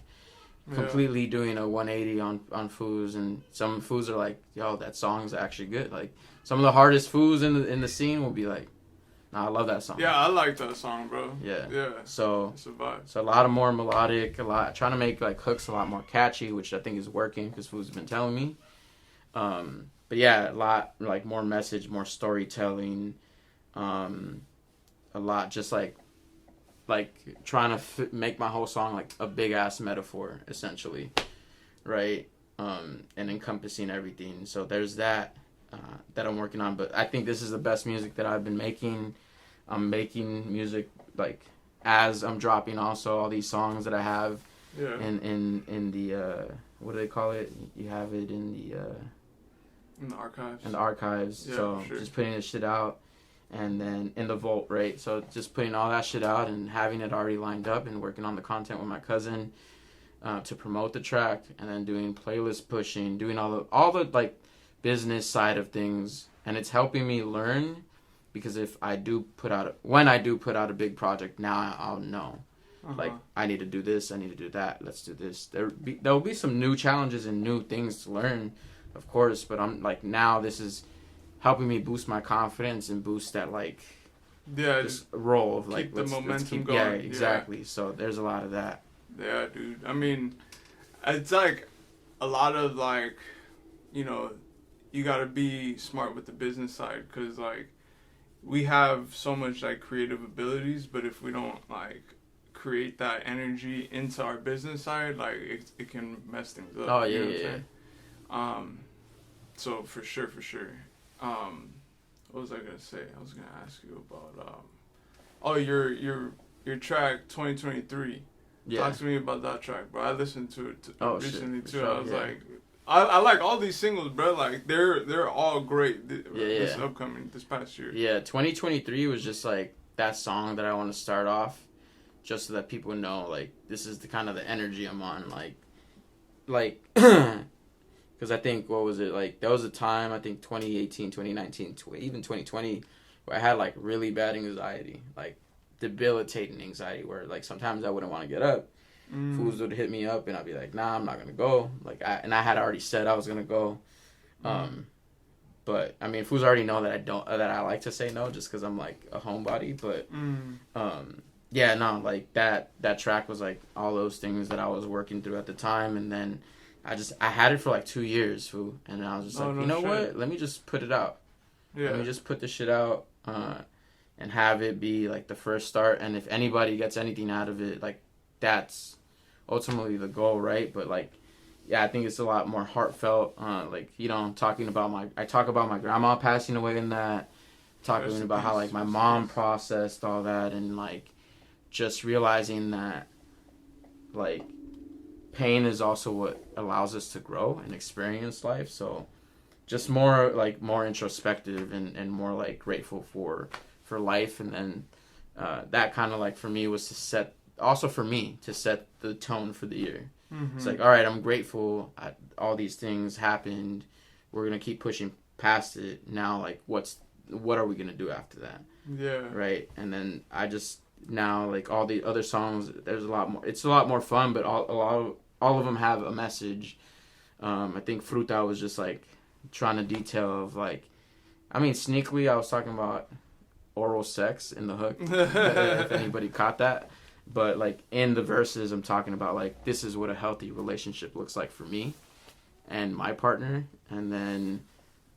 Completely doing a 180 on foos, and some foos are like, yo, that song's actually good. Like some of the hardest foos in the scene will be like, nah, I love that song. Yeah, I like that song, bro. Yeah. So it's a vibe. So a lot of more melodic, trying to make like hooks a lot more catchy, which I think is working because foos have been telling me. But yeah, a lot like more message, more storytelling, a lot just like trying to make my whole song like a big ass metaphor essentially, right? And encompassing everything. So there's that I'm working on. But I think this is the best music that I've been making. I'm making music like as I'm dropping also all these songs that I have in the what do they call it? You have it in the archives. In the archives. Yeah, so sure. Just putting this shit out. And then in the vault, right? So just putting all that shit out and having it already lined up and working on the content with my cousin to promote the track, and then doing playlist pushing, doing all the like business side of things, and it's helping me learn because when I do put out a big project, now I'll know. Like I need to do this, I need to do that. Let's do this. There'll be some new challenges and new things to learn, of course. But I'm like now this is helping me boost my confidence and boost that like this role of like the momentum going. Yeah, exactly. So there's a lot of that. Yeah, dude. I mean, it's like a lot of like, you know, you gotta be smart with the business side because like we have so much like creative abilities, but if we don't like create that energy into our business side, like it can mess things up. Oh yeah. So for sure. What was I gonna say? I was gonna ask you about your track 2023. Yeah. Talk to me about that track, bro. I listened to it recently too. Sure, I was like, I like all these singles, bro. Like they're all great. This upcoming this past year. Yeah, 2023 was just like that song that I want to start off, just so that people know like this is the kind of the energy I'm on, like. Because I think, what was it, like, there was a time, I think 2018, 2019, even 2020, where I had, like, really bad anxiety, like, debilitating anxiety, where, like, sometimes I wouldn't want to get up. Fools would hit me up, and I'd be like, nah, I'm not going to go. Like, I had already said I was going to go. But, I mean, fools already know that I like to say no, just because I'm, like, a homebody. But, yeah, no, like, that track was, like, all those things that I was working through at the time, and then I had it for like 2 years, fool, and I was just like, you know what? Let me just put it out. Yeah. Let me just put this shit out, and have it be like the first start. And if anybody gets anything out of it, like that's ultimately the goal, right? But like, yeah, I think it's a lot more heartfelt. Like, you know, I talk about my grandma passing away in that, talking about how like my mom processed all that, and like just realizing that like pain is also what allows us to grow and experience life. So just more like more introspective and more like grateful for life. And then that kind of like for me was to set the tone for the year. It's like, all right, I'm grateful. All these things happened. We're gonna keep pushing past it. Now, like, what are we gonna do after that? Yeah. Right. And then I just now like all the other songs. There's a lot more. It's a lot more fun, but all of them have a message. I think Fruta was just like trying to detail of like, I mean, sneakily I was talking about oral sex in the hook. If anybody caught that. But, like, in the verses, I'm talking about, like, this is what a healthy relationship looks like for me and my partner. And then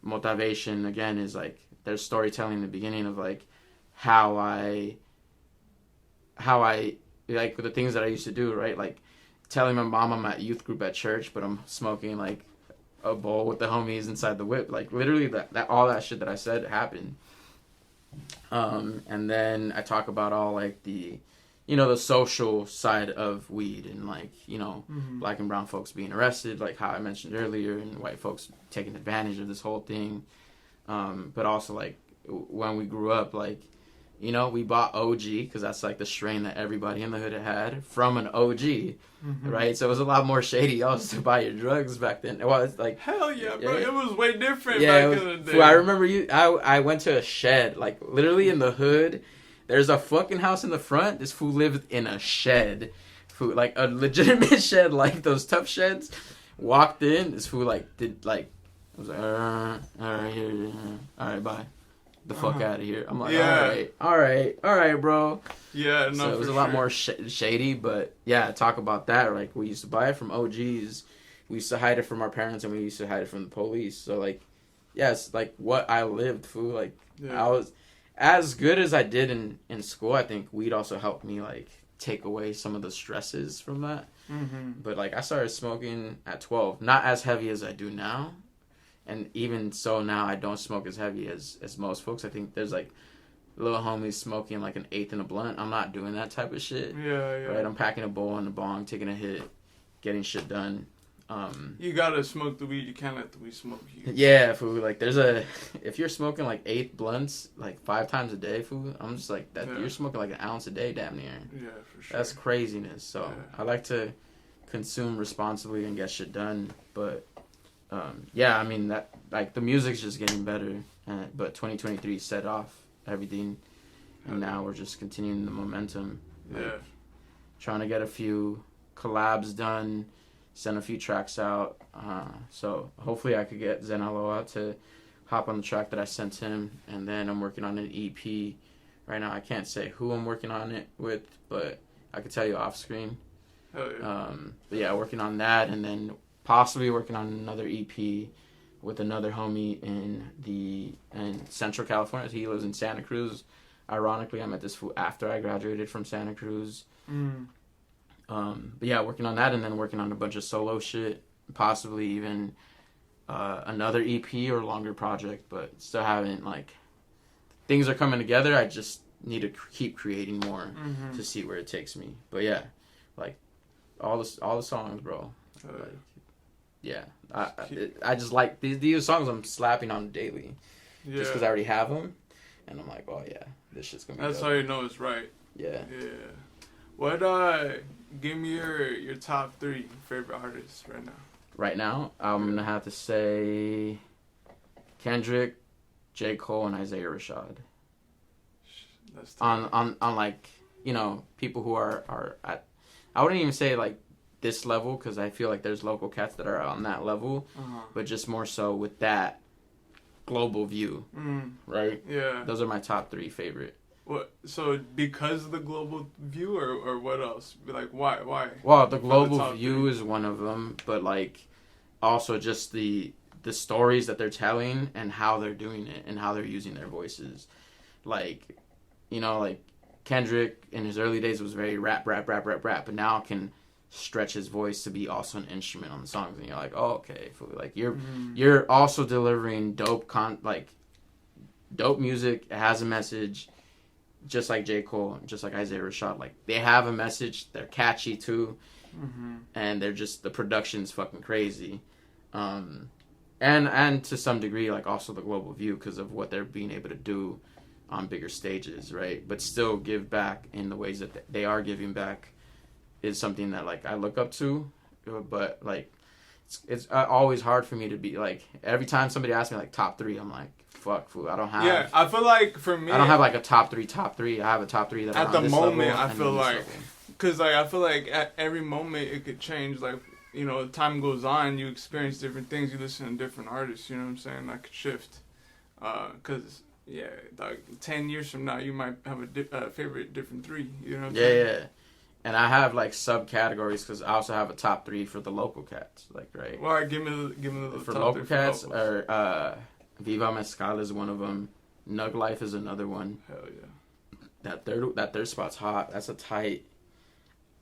motivation, again, is, like, there's storytelling in the beginning of, like, how I, like, the things that I used to do, right? Like, telling my mom I'm at youth group at church, but I'm smoking, like, a bowl with the homies inside the whip. Like, literally, that all that shit that I said happened. And then I talk about all, like, the social side of weed and, like, black and brown folks being arrested, like how I mentioned earlier, and white folks taking advantage of this whole thing. But also, like, when we grew up, like, we bought OG because that's, like, the strain that everybody in the hood had from an OG, right? So it was a lot more shady also to buy your drugs back then. Well, it's like... Hell yeah, bro. Yeah. It was way different back in the day. Well, I remember I went to a shed, like, literally in the hood. There's a fucking house in the front. This fool lived in a shed. Fool, like, a legitimate shed, like those tough sheds. Walked in. This fool, like, did, like... I was like, all right, here. All right, bye. The fuck out of here. I'm like, all right, bro. Yeah, no, so it was a lot more shady, but, yeah, talk about that. Like, we used to buy it from OGs. We used to hide it from our parents, and we used to hide it from the police. So, like, yes, like, what I lived, fool. Like, I was... As good as I did in school, I think weed also helped me, like, take away some of the stresses from that. But, like, I started smoking at 12. Not as heavy as I do now. And even so now, I don't smoke as heavy as most folks. I think there's, like, little homies smoking, like, an eighth in a blunt. I'm not doing that type of shit. Yeah. Right? I'm packing a bowl on the bong, taking a hit, getting shit done. You gotta smoke the weed. You can't let the weed smoke you. Yeah, fool. Like, if you're smoking like 8 blunts like 5 times a day, fool, I'm just like that. Yeah. You're smoking like an ounce a day, damn near. Yeah, for sure. That's craziness. So I like to consume responsibly and get shit done. But I mean that, like, the music's just getting better. But 2023 set off everything, and now we're just continuing the momentum. Like, trying to get a few collabs done. Send a few tracks out. So hopefully I could get Zenaloa to hop on the track that I sent him. And then I'm working on an EP. Right now I can't say who I'm working on it with, but I could tell you off screen. Hell yeah. But yeah, working on that, and then possibly working on another EP with another homie in Central California. He lives in Santa Cruz. Ironically, I met this fool after I graduated from Santa Cruz. But yeah, working on that, and then working on a bunch of solo shit, possibly even another EP or longer project, but still haven't, like, things are coming together. I just need to keep creating more to see where it takes me. But yeah, like, all the songs, bro. Like, yeah, I just like these songs I'm slapping on daily, just because I already have them, and I'm like, oh yeah, this shit's gonna be That's dope. how you know it's right. Yeah. What give me your top 3 favorite artists right now. Right now, I'm gonna have to say Kendrick, J. Cole, and Isaiah Rashad. That's tough. On like, people who are at, I wouldn't even say like this level, because I feel like there's local cats that are on that level, but just more so with that global view, right? Yeah. Those are my top 3 favorite. What? So because of the global view, or what else? Like, why? Well, the global view is one of them, but, like, also just the stories that they're telling and how they're doing it and how they're using their voices. Like, like Kendrick in his early days was very rap, but now can stretch his voice to be also an instrument on the songs, and you're like, oh, okay, like you're also delivering dope music. It has a message. Just like J. Cole, just like Isaiah Rashad, like, they have a message. They're catchy too, and they're just, the production's fucking crazy. And to some degree, like, also the global view because of what they're being able to do on bigger stages, right? But still give back in the ways that they are giving back is something that, like, I look up to. But, like, it's always hard for me to be, like, every time somebody asks me, like, top 3, I'm like, fuck, fool, I don't have... Yeah, I feel like, for me... I don't have, like, a top 3. I have a top 3 that are on this level. At the moment, I feel like... Because, like, I feel like at every moment it could change, like... You know, time goes on, you experience different things, you listen to different artists, you know what I'm saying? That could shift. Because, yeah, like 10 years from now, you might have a favorite different 3, you know what I'm saying? Yeah. And I have, like, subcategories because I also have a top 3 for the local cats, like, right? Well, give me the for top local 3 cats, for locals. or Viva Mezcal is one of them. Nug Life is another one. Hell yeah. That third spot's hot. That's a tight...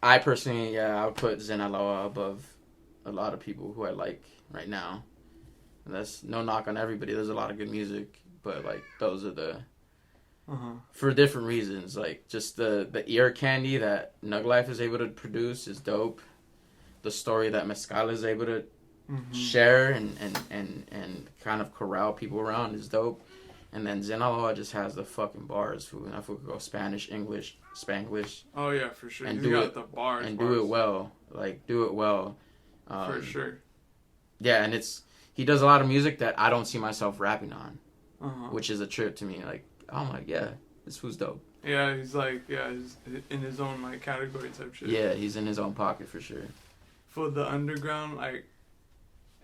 I personally, I would put Zenaloa above a lot of people who I like right now. And that's no knock on everybody. There's a lot of good music, but, like, those are the... For different reasons. Like, just the ear candy that Nug Life is able to produce is dope. The story that Mezcal is able to share and kind of corral people around is dope. And then Zenaloa just has the fucking bars, fool. And I could go Spanish, English, Spanglish. Oh, yeah, for sure. And do the bars. And do it well. Like, do it well. For sure. Yeah, and he does a lot of music that I don't see myself rapping on, which is a trip to me. Like, I'm like, yeah, this fool's dope. Yeah, he's like, he's in his own, like, category type shit. Yeah, he's in his own pocket for sure. For the underground, like,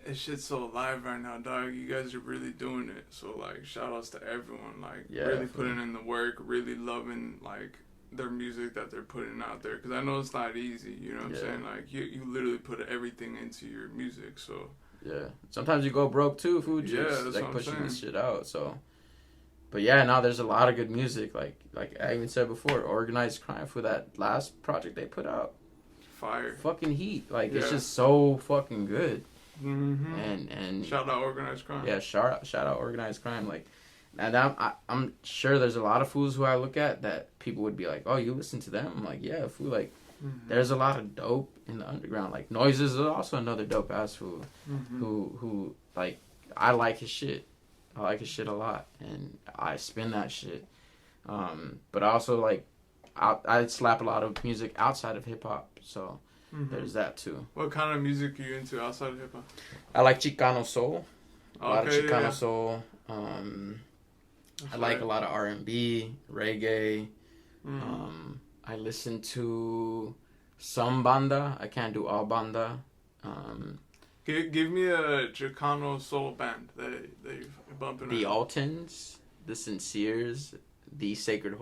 this shit's so alive right now, dog. You guys are really doing it. So, like, shout outs to everyone. Like, really putting in the work, really loving, like, their music that they're putting out there. Because I know it's not easy, you know what I'm saying? Like, you literally put everything into your music, so... Yeah. Sometimes you go broke, too, food. Just, like, pushing this shit out, so... But, yeah, now there's a lot of good music. Like I even said before, Organized Crime for that last project they put out. Fire. Fucking heat. Like, it's just so fucking good. Mm-hmm. And shout out Organized Crime. Yeah, shout out Organized Crime. Like, and I'm sure there's a lot of fools who I look at that people would be like, oh, you listen to them? I'm like, yeah, fool. Like, there's a lot of dope in the underground. Like, Noises is also another dope ass fool who like, I like his shit. I like his shit a lot, and I spin that shit. But I also, like, I slap a lot of music outside of hip hop, so there's that too. What kind of music are you into outside of hip hop? I like Chicano soul. A lot of Chicano soul. I like a lot of R&B, reggae. I listen to some banda. I can't do all banda. Give me a Chicano soul band that you're bumping. The Altons, The Sinceres, These Sacred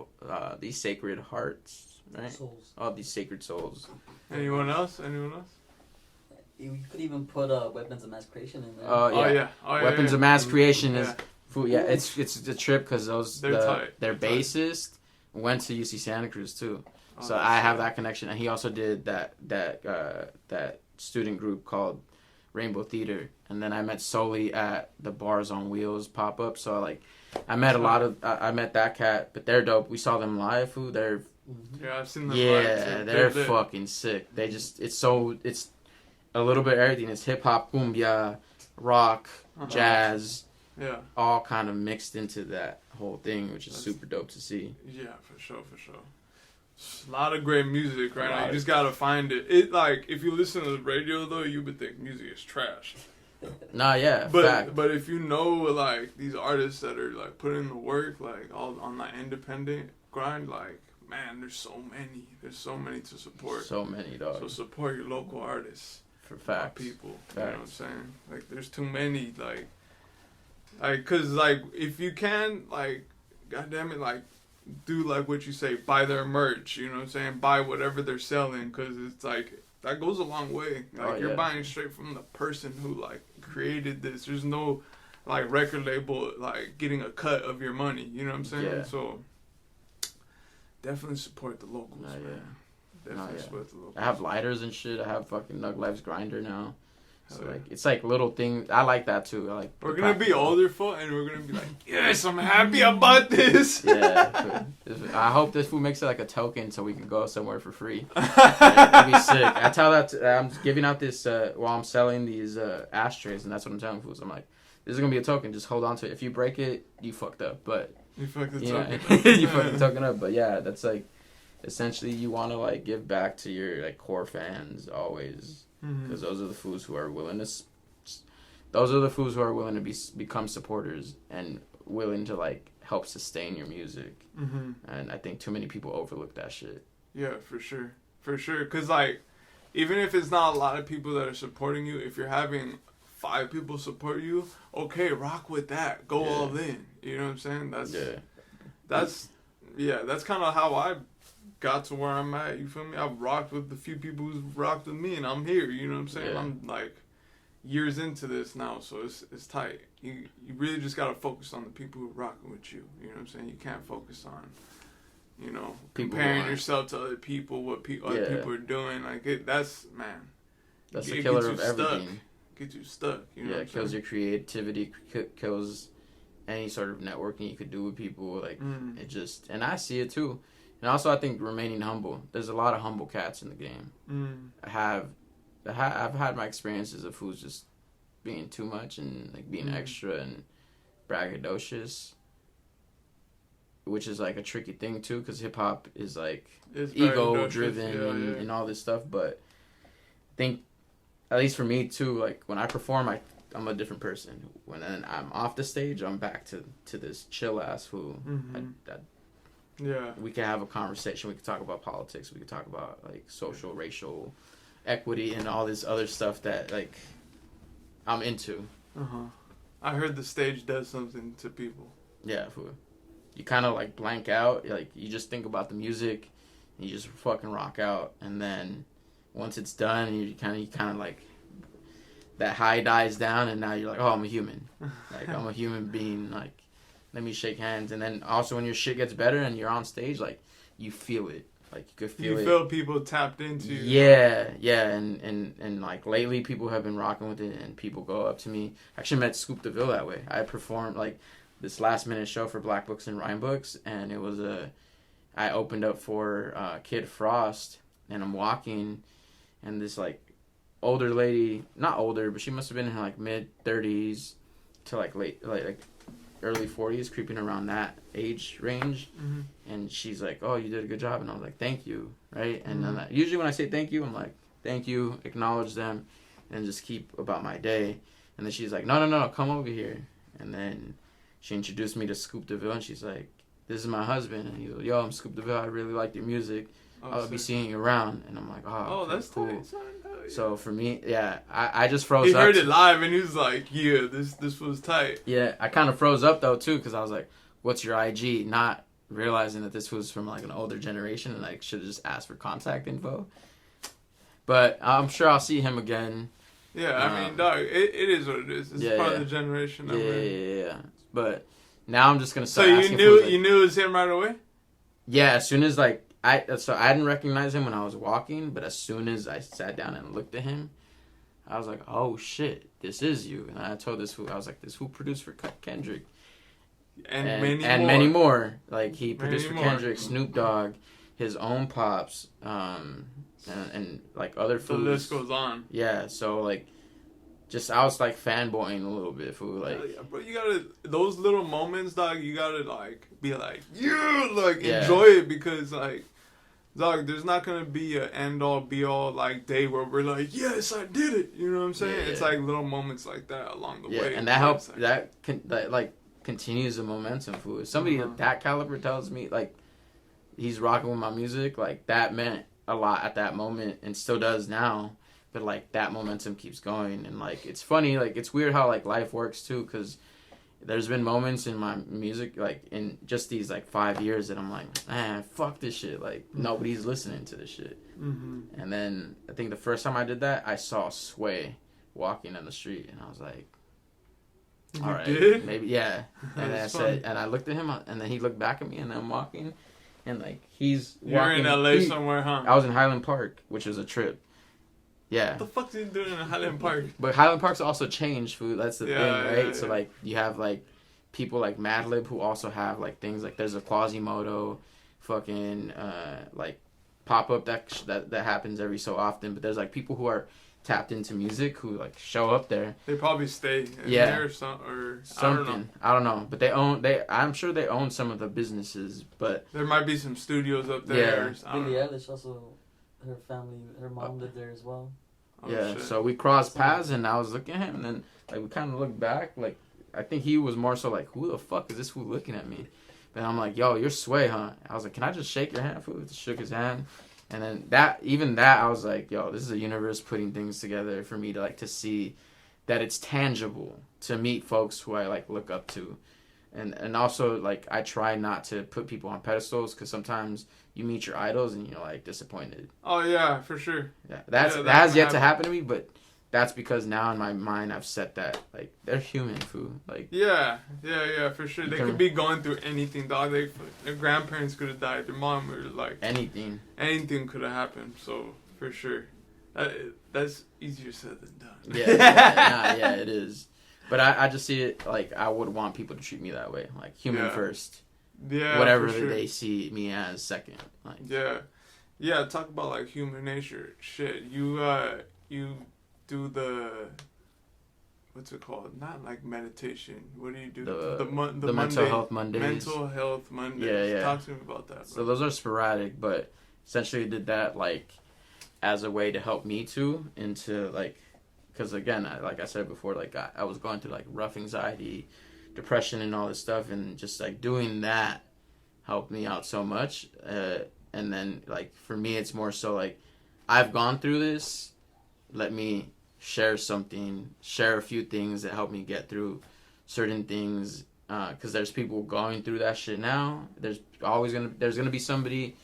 Hearts, right? Souls. Oh, These Sacred Souls. Anyone else? You could even put Weapons of Mass Creation in there. Oh yeah. Weapons of Mass Creation is... Yeah, it's a trip because their bassist went to UC Santa Cruz too. So I have that connection, and he also did that student group called Rainbow Theater, and then I met Soli at the Bars on Wheels pop up. So I met I met that cat, but they're dope. We saw them live. They're I've seen them live too. They're fucking sick. They just it's a little bit of everything. It's hip hop, cumbia, rock, jazz, all kind of mixed into that whole thing, which is super dope to see. Yeah, for sure. A lot of great music right now. You just gotta find it. It like if you listen to the radio though, you would think music is trash. Nah, yeah. But if you know like these artists that are like putting in the work, like all on that independent grind, like man, there's so many. There's so many to support. So many, dog. So support your local artists. For facts. People. Facts. You know what I'm saying? Like there's too many like cause like if you can like goddamn it like do like what you say, buy their merch, you know what I'm saying? Buy whatever they're selling, because it's like, that goes a long way. Like, you're buying straight from the person who, like, created this. There's no, like, record label, like, getting a cut of your money, you know what I'm saying? Yeah. So, definitely support the locals, man. Definitely support the locals. I have lighters and shit. I have fucking Nug Life's grinder now. So like it's like little things. I like that too. I like we're gonna be older folk and we're gonna be like, yes, I'm happy about this. Yeah, I hope this food makes it like a token so we can go somewhere for free. That'd be sick. I tell that I'm giving out this while I'm selling these ashtrays, and that's what I'm telling fools. I'm like, this is gonna be a token. Just hold on to it. If you break it, you fucked up. But you fucked the token. You fucked the token up. But yeah, that's like essentially you want to like give back to your like core fans always. Because those are the fools who are willing to, become supporters and willing to like help sustain your music. And I think too many people overlook that shit. Yeah, for sure. Because like, even if it's not a lot of people that are supporting you, if you're having 5 people support you, okay, rock with that. Go all in. You know what I'm saying? That's kind of how I got to where I'm at, you feel me? I've rocked with the few people who've rocked with me, and I'm here, you know what I'm saying? Yeah. I'm like years into this now, so it's tight. You really just gotta focus on the people who are rocking with you, you know what I'm saying? You can't focus on, you know, comparing yourself to other people, what other people are doing. Like, that's the killer of everything. Gets you stuck, you know what I'm it kills your creativity, kills any sort of networking you could do with people, like, it just, and I see it too. And also, I think remaining humble. There's a lot of humble cats in the game. I've had my experiences of who's just being too much and like being extra and braggadocious, which is like a tricky thing too, because hip hop is like ego driven and all this stuff. But I think, at least for me too, like when I perform, I'm a different person. When I'm off the stage, I'm back to this chill ass who. We could have a conversation. We could talk about politics. We could talk about like social, racial equity, and all this other stuff that like I'm into. I heard the stage does something to people. Yeah, you kind of like blank out. Like you just think about the music, and you just fucking rock out. And then once it's done, you kind of like that high dies down, and now you're like, oh, I'm a human. Like I'm a human being. Like. Let me shake hands. And then also when your shit gets better and you're on stage, like, you feel it. Like, you could feel it. You feel people tapped into you. Yeah. And like, lately people have been rocking with it and people go up to me. I actually met Scoop DeVille that way. I performed, like, this last-minute show for Black Books and Rhyme Books, and it was I opened up for Kid Frost, and I'm walking, and this, like, older lady, not older, but she must have been in her, like, mid-30s to, like, late, like early 40s, creeping around that age range. And she's like, oh, you did a good job. And I was like, thank you, right? And then usually when I say thank you, I'm like, thank you, acknowledge them, and just keep about my day. And then she's like, no, come over here. And then she introduced me to Scoop DeVille, and she's like, this is my husband. And he's like, yo, I'm Scoop DeVille, I really like your music. I'll be seeing you around. And I'm like, oh, that's cool. Tight. So for me, I just froze up. He heard it live and he was like, yeah, this was tight. Yeah, I kind of froze up though too, because I was like, what's your IG? Not realizing that this was from like an older generation, and like should have just asked for contact info. But I'm sure I'll see him again. Yeah, I mean, dog, it is what it is. It's part of the generation. Yeah. But now I'm just gonna start. So you knew it was him right away? Yeah, as soon as like I didn't recognize him when I was walking, but as soon as I sat down and looked at him, I was like, oh shit, this is you. And I told this who produced for Kendrick. And many more. Like he produced for Kendrick, Snoop Dogg, his own pops, and like other fools. The list goes on. Yeah, so like I was like fanboying a little bit, fool. Like, yeah, bro, you gotta those little moments, dog. You gotta like be like, enjoy it, because like, dog, there's not gonna be an end all be all like day where we're like, yes, I did it. You know what I'm saying? Yeah. It's like little moments like that along the way. And that helps. Like, that continues the momentum, fool. If somebody of that caliber tells me like he's rocking with my music, like that meant a lot at that moment and still does now. But like that momentum keeps going, and like it's funny, like it's weird how like life works too, because there's been moments in my music, like in just these like 5 years, that I'm like, man, fuck this shit, like nobody's listening to this shit. And then I think the first time I did that, I saw Sway walking in the street, and I was like, all right, maybe, yeah. And I said, and I looked at him, and then he looked back at me, and I'm walking, and like he's You're walking. in LA somewhere, huh? I was in Highland Park, which was a trip. Yeah. What the fuck are you doing in Highland Park? But Highland Park's also changed, food. That's the thing, right? Yeah, so like you have like people like Madlib who also have like things like there's a Quasimodo, fucking like pop up that happens every so often. But there's like people who are tapped into music who like show up there. They probably stay in there or something. I don't know. But I'm sure they own some of the businesses, but there might be some studios up there. Yeah. Billie Eilish also, her family, her mom lived there as well. Oh, yeah, shit. so we crossed paths and I was looking at him and then like we kind of looked back, like I think he was more so like, who the fuck is this fool looking at me? But I'm like, yo, you're Sway, huh? I was like, can I just shake your hand, fool? Just shook his hand. And then that I was like, yo, this is a universe putting things together for me to like to see that it's tangible to meet folks who I like look up to. And also like I try not to put people on pedestals because sometimes you meet your idols and you're like disappointed. Oh yeah, for sure. Yeah, that has yet to happen to me, but that's because now in my mind I've set that like they're human, food. Like yeah, for sure. They could be going through anything, dog. Their grandparents could have died. Their mom or like anything could have happened. So for sure, that's easier said than done. Yeah, it is. But I just see it like I would want people to treat me that way, like human first. Yeah, whatever for sure. they see me as second. Like yeah. Talk about like human nature. Shit, you do the what's it called? Not like meditation. What do you do? The Monday, mental health Mondays. Mental health Mondays. Yeah. Talk to me about that. Bro. So those are sporadic, but essentially did that like as a way to help me too into like. Because again, like I said before, like I was going through like rough anxiety, depression, and all this stuff, and just like doing that helped me out so much. And then like for me, it's more so like I've gone through this. Let me share a few things that help me get through certain things. Because there's people going through that shit now. There's gonna be somebody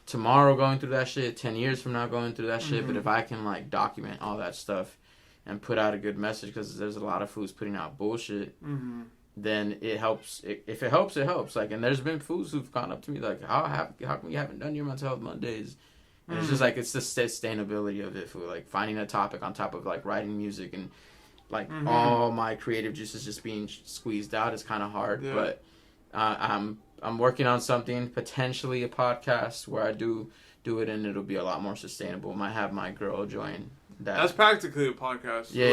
tomorrow going through that shit. 10 years from now going through that shit. But if I can like document all that stuff. And put out a good message because there's a lot of fools putting out bullshit. Then it helps. If it helps, it helps. Like, and there's been fools who've gone up to me like, how come you haven't done your mental health Mondays? And it's just like it's the sustainability of it. For like finding a topic on top of like writing music and like all my creative juices just being squeezed out is kind of hard. Yeah. But I'm working on something, potentially a podcast where I do it and it'll be a lot more sustainable. Might have my girl join. That's practically a podcast. Yeah.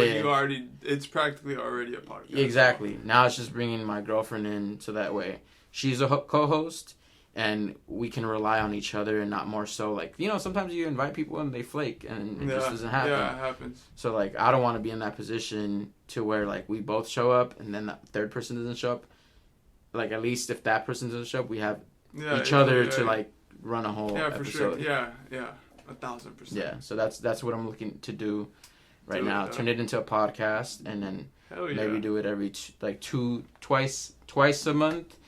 It's practically already a podcast. Exactly. Now it's just bringing my girlfriend in so that way she's a co-host and we can rely on each other and not more so like, you know, sometimes you invite people and they flake and it just doesn't happen. Yeah, it happens. So like, I don't want to be in that position to where like we both show up and then the third person doesn't show up. Like at least if that person doesn't show up, we have each other to like run a whole episode. For sure. Yeah. 1,000%. Yeah, so that's what I'm looking to do right now. Turn it into a podcast, and then maybe do it every twice a month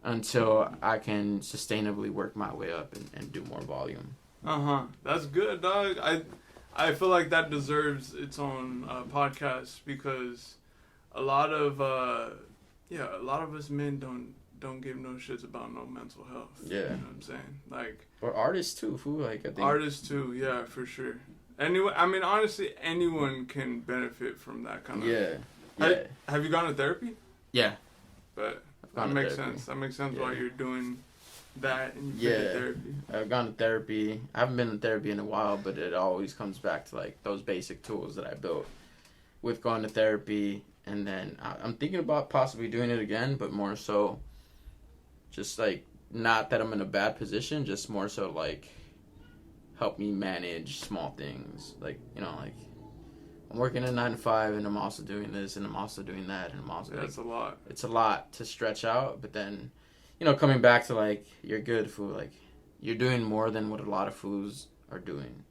until I can sustainably work my way up and do more volume. That's good, dog. I feel like that deserves its own podcast because a lot of us men don't give no shits about no mental health. Yeah. You know what I'm saying? Like, or artists too, fool. Like I think artists too, yeah, for sure. Anyway, I mean honestly anyone can benefit from that kind of Have you gone to therapy? Yeah. But that makes sense. That makes sense why you're doing that and you therapy. I've gone to therapy. I haven't been to therapy in a while, but it always comes back to like those basic tools that I built with going to therapy, and then I'm thinking about possibly doing it again, but more so just like not that I'm in a bad position, just more so like help me manage small things. Like, you know, like I'm working a 9 to 5 and I'm also doing this and I'm also doing that and I'm also that's a lot. It's a lot to stretch out, but then, you know, coming back to like you're good, fool. Like you're doing more than what a lot of fools are doing.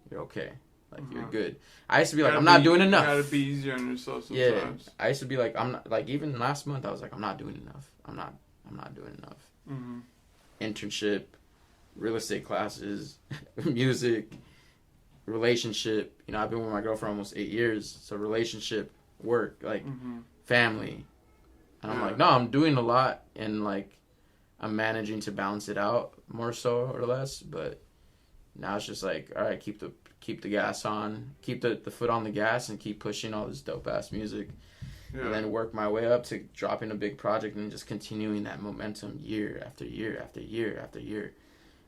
You're okay. Like you're good. I used to be like, I'm not doing enough. You gotta be easier on yourself sometimes. Yeah. I used to be like, I'm not, like even last month I was like, I'm not doing enough. I'm not doing enough. Internship, real estate classes, music, relationship. You know, I've been with my girl for almost 8 years. So relationship, work, like family. And I'm like, no, I'm doing a lot and like I'm managing to balance it out more so or less. But now it's just like, all right, keep the gas on, keep the foot on the gas, and keep pushing all this dope ass music, and then work my way up to dropping a big project and just continuing that momentum year after year after year after year,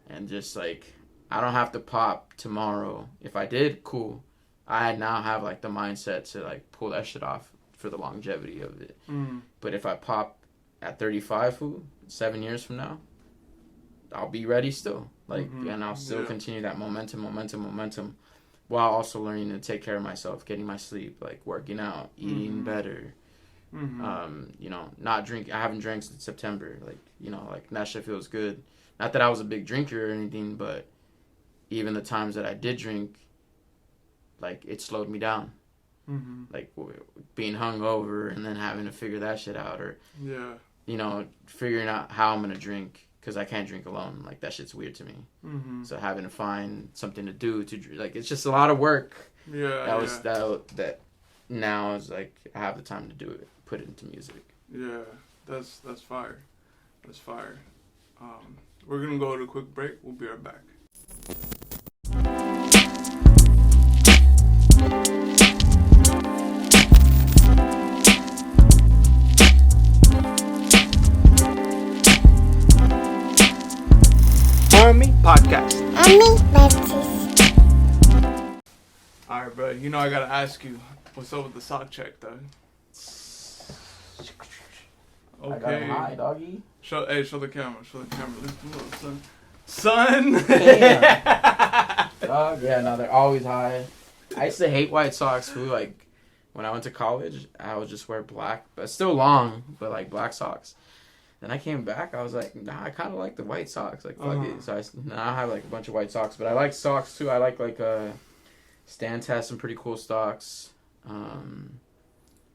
and just like I don't have to pop tomorrow. If I did, cool. I now have like the mindset to like pull that shit off for the longevity of it. But if I pop at 35, 7 years from now, I'll be ready still. Like, and I'll still continue that momentum, while also learning to take care of myself, getting my sleep, like working out, eating better. You know, not drink. I haven't drank since September. Like, you know, like that shit feels good. Not that I was a big drinker or anything, but even the times that I did drink, like it slowed me down. Like being hungover and then having to figure that shit out, or you know, figuring out how I'm gonna drink. Because I can't drink alone. Like, that shit's weird to me. So having to find something to do to drink. Like, it's just a lot of work. That now is like, I have the time to do it. Put it into music. Yeah. That's fire. That's fire. We're going to go to a quick break. We'll be right back. Hawmie Podcast. Alright, bro. You know I gotta ask you, what's up with the sock check, dog? Okay. I got him high, doggy. Show the camera. Show the camera. Lift them up, son. Damn. Dog, yeah, no, they're always high. I used to hate white socks, fool. Like, when I went to college, I would just wear black, but still long, but like black socks. Then I came back, I was like, nah, I kind of like the white socks. Like, fuck it. So now I have, like, a bunch of white socks. But I like socks, too. I like Stance has some pretty cool socks.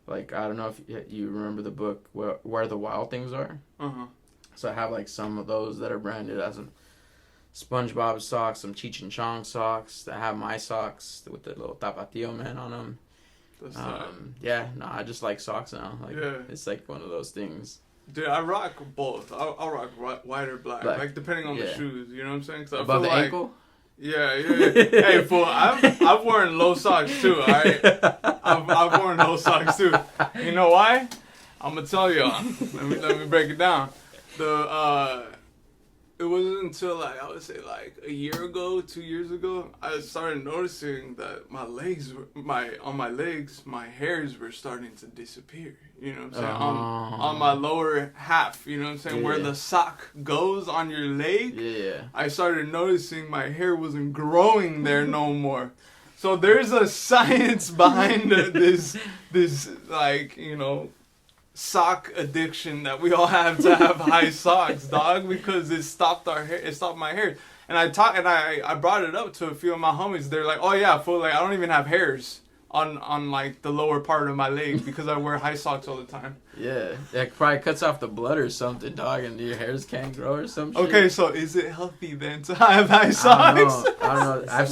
Like, I don't know if you remember the book, Where the Wild Things Are. So I have, like, some of those that are branded as some SpongeBob socks, some Cheech and Chong socks. I have my socks with the little Tapatio man on them. I just like socks now. Like, it's, like, one of those things. Dude, I rock both. I'll rock white or black. Like depending on the shoes. You know what I'm saying? Cause above the ankle? Yeah. Hey, fool, I've worn low socks too, alright? I've worn low socks too. You know why? I'm gonna tell y'all. Let me break it down. It wasn't until like I would say like a year ago, 2 years ago, I started noticing that my hairs were starting to disappear. You know what I'm saying? On my lower half, you know what I'm saying? Where the sock goes on your leg. I started noticing my hair wasn't growing there no more. So there's a science behind this like, you know, sock addiction that we all have to have high socks, dog, because it stopped my hair. And I brought it up to a few of my homies. They're like, oh yeah, fool, like I don't even have hairs on like the lower part of my leg because I wear high socks all the time. Yeah, it probably cuts off the blood or something, dog, and your hairs can't grow or something. Okay, so is it healthy then to have high socks? I don't know. Have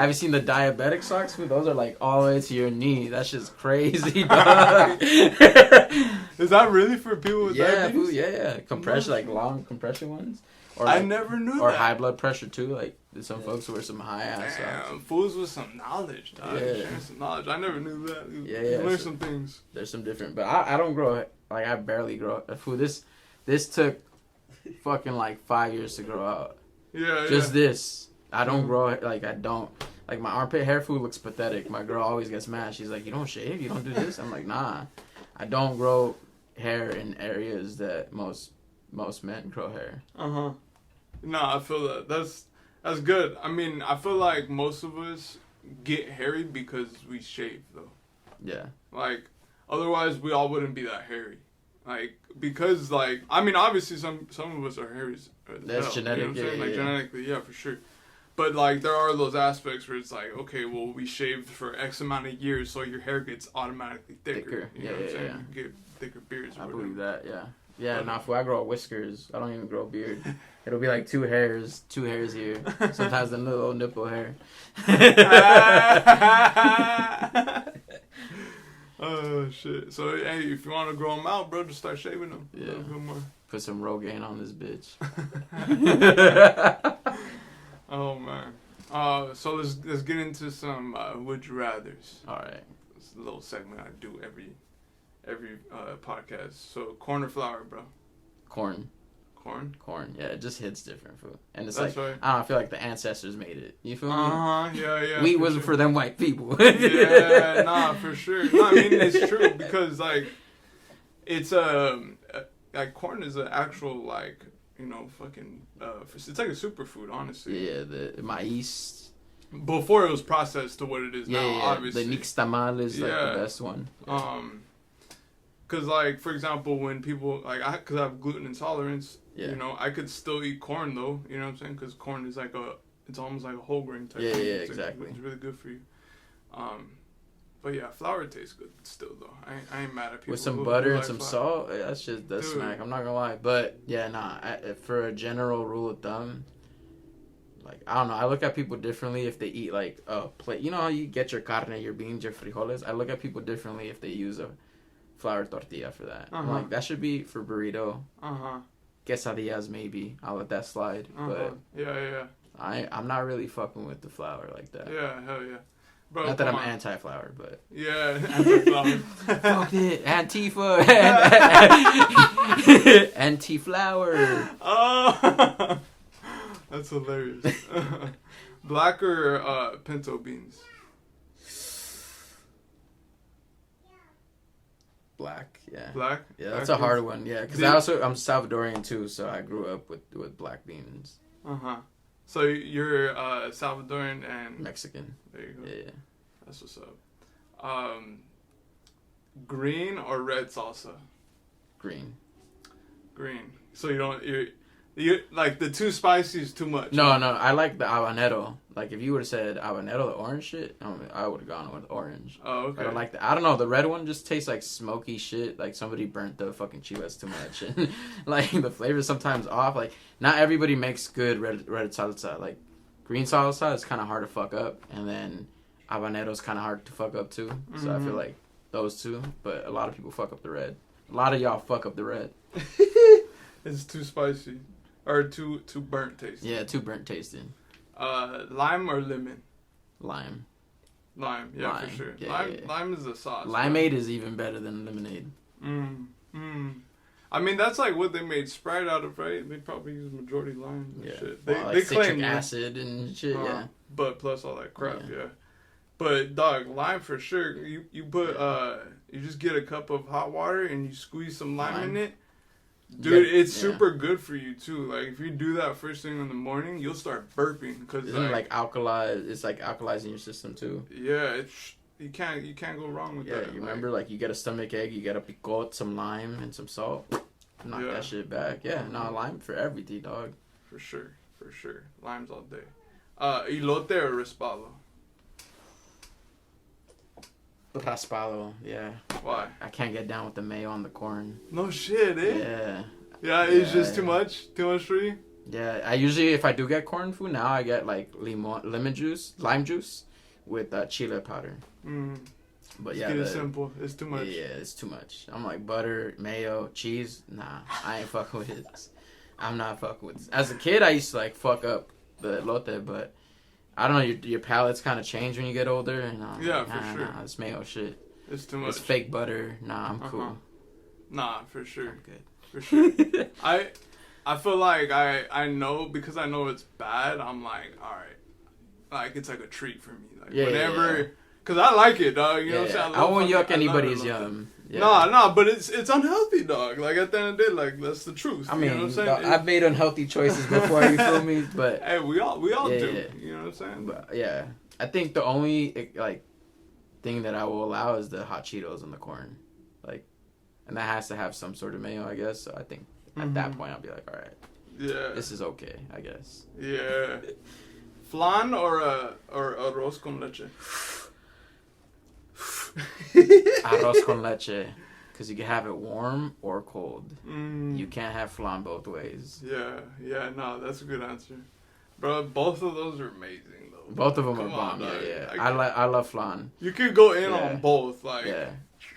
you seen the diabetic socks? Those are like all the way to your knee. That's just crazy, dog. Is that really for people with diabetes? Yeah. Compression, like long compression ones. Or I never knew that. Or high blood pressure too. Like some folks wear some high ass socks. Fools with some knowledge, dog. Sharing some knowledge. I never knew that. You learn some things. There's some different, but I don't grow. Like I barely grow. This took fucking like 5 years to grow out. This. I don't grow. Like I don't. Like my armpit hair food looks pathetic. My girl always gets mad. She's like, "You don't shave? You don't do this?" I'm like, "Nah, I don't grow hair in areas that most men grow hair." No, I feel that. That's good. I mean, I feel like most of us get hairy because we shave, though. Yeah. Like, otherwise we all wouldn't be that hairy. Like, because, like, I mean, obviously some of us are hairy. That's genetic. You know what I'm saying? Like, genetically, yeah, for sure. But, like, there are those aspects where it's like, okay, well, we shaved for X amount of years, so your hair gets automatically thicker. You know what I'm saying? You get thicker beards or whatever. I believe that, yeah. Yeah, now if I grow whiskers, I don't even grow a beard. It'll be like two hairs here. Sometimes the little nipple hair. Oh, shit. So, hey, if you want to grow them out, bro, just start shaving them. Yeah. Put some Rogaine on this bitch. Oh, man. So let's get into some would you rather's. All right. It's a little segment I do every podcast. So corn or flour, bro? Corn. Corn. Yeah, it just hits different food, and it's That's like right. I don't feel like the ancestors made it. You feel me? Yeah. Wheat wasn't for them white people. Yeah, nah, for sure. No, I mean it's true because like it's like corn is an actual like fucking it's like a superfood, honestly. Yeah, the maíz. Before it was processed to what it is now, obviously. The nixtamal is like the best one. Cause like for example, when people like cause I have gluten intolerance, I could still eat corn though. You know what I'm saying? Cause corn is like it's almost like a whole grain type. Yeah, thing. yeah, It's exactly. Like, it's really good for you. But yeah, flour tastes good still though. I ain't mad at people with some who butter and like some flour. salt. That's smack. I'm not gonna lie, but yeah, for a general rule of thumb, like I don't know. I look at people differently if they eat like a plate. You know how you get your carne, your beans, your frijoles. I look at people differently if they use a flour tortilla for that. I'm like, that should be for burrito. Quesadillas maybe. I'll let that slide. But yeah. I'm not really fucking with the flour like that. Yeah, hell yeah. Bro, not that I'm anti-flour, but yeah, anti-flour. Fuck it, Antifa, anti-flour. Oh, that's hilarious. Black or pinto beans? Black, yeah. Black? Yeah, Black that's a hard one, yeah. Because I'm Salvadorian too, so I grew up with black beans. So you're Salvadoran and Mexican. There you go. Yeah. That's what's up. Green or red salsa? Green. So you like the too spicy is too much. No, I like the habanero. Like if you would have said habanero, the orange shit, I would have gone with orange. Oh, okay. I don't know, the red one just tastes like smoky shit. Like somebody burnt the fucking chiles too much, and like the flavor's sometimes off. Like not everybody makes good red salsa. Like green salsa is kind of hard to fuck up, and then habanero's kind of hard to fuck up too. So I feel like those two, but a lot of people fuck up the red. A lot of y'all fuck up the red. It's too spicy. Or too burnt tasting. Yeah, too burnt tasting. Lime or lemon? Lime, yeah, for sure. Yeah, lime is a sauce. Limeade is even better than lemonade. I mean, that's like what they made Sprite out of, right? They probably use majority lime and shit. They like claim citric acid and shit, yeah. But plus all that crap, yeah. But dog, lime for sure. You put you just get a cup of hot water and you squeeze some lime in it. Dude, it's super good for you too. Like if you do that first thing in the morning, you'll start burping because isn't it like it's like alkalizing your system too. Yeah, you can't go wrong with that. Yeah, you remember like you get a stomach ache, you get a picot, some lime and some salt, knock that shit back. Yeah, lime for everything, dog. For sure. Limes all day. Elote or raspado? Raspado, yeah. Why? I can't get down with the mayo on the corn. No shit, eh? Yeah. Yeah, it's just too much for you? Yeah, I usually, if I do get corn food, now I get like lime juice with chile powder. But yeah, it's simple. It's too much. Yeah, it's too much. I'm like butter, mayo, cheese. Nah, I ain't fucking with it. I'm not fucking with it. As a kid, I used to like fuck up the elote, but I don't know, your palates kind of change when you get older. And for sure. Nah, it's mayo shit. It's too much. It's fake butter. Nah, I'm cool. Nah, for sure. I'm good. For sure. I feel like I know, because I know it's bad, I'm like, alright. Like, it's like a treat for me. Like, whenever... Because I like it, dog. You know what I'm saying? I won't yuck anybody's yum. Yeah. Nah, but it's unhealthy, dog. Like, at the end of the day, like, that's the truth. I mean, you know what I'm saying? I've made unhealthy choices before, you feel me? But hey, we all do. You know what I'm saying? But, yeah. I think the only, like, thing that I will allow is the hot Cheetos and the corn. Like, and that has to have some sort of mayo, I guess. So I think at that point, I'll be like, all right. Yeah. This is okay, I guess. Yeah. Flan or arroz con leche? Arroz con leche. Because you can have it warm or cold. You can't have flan both ways. Yeah, no, that's a good answer. Bro, both of those are amazing, though. Both of them are bomb, yeah. I love flan. You could go in on both, like... Yeah.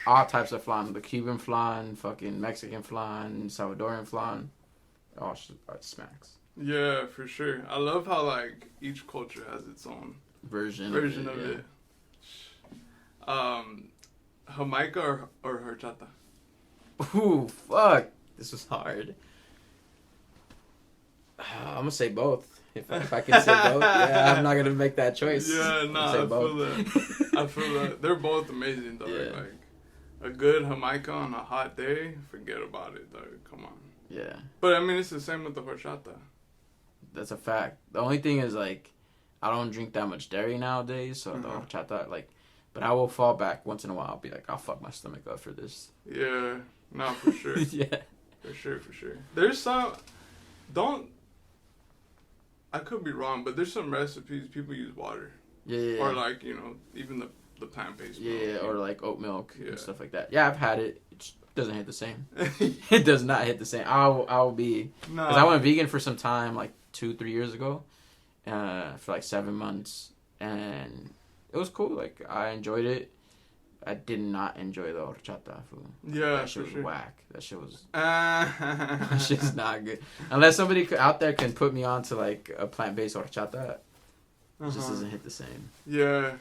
All types of flan. The Cuban flan, fucking Mexican flan, Salvadorian flan. Oh, it smacks. Yeah, for sure. I love how like each culture has its own version of it. Jamaica or horchata? Ooh, fuck. This was hard. I'm gonna say both. If I can say both, yeah, I'm not gonna make that choice. Yeah, I feel that. I feel that. They're both amazing, though. Yeah. Like a good Jamaica on a hot day, forget about it, though. Come on. Yeah. But I mean, it's the same with the horchata. That's a fact. The only thing is, like, I don't drink that much dairy nowadays, so the horchata, like, but I will fall back once in a while. I'll be like, I'll fuck my stomach up for this. Yeah, no, for sure. Yeah. For sure. There's some, I could be wrong, but there's some recipes people use water. Yeah. Or like, you know, even the plant-based milk. Yeah, or like oat milk and stuff like that. Yeah, I've had it. It just doesn't hit the same. It does not hit the same. I'll be, because I went vegan for some time, like 2-3 years ago, for like 7 months, and it was cool. Like, I enjoyed it. I did not enjoy the horchata food. Yeah, that shit was sure. whack. That shit was. That shit's not good. Unless somebody out there can put me on to like a plant-based horchata, it just doesn't hit the same. Yeah.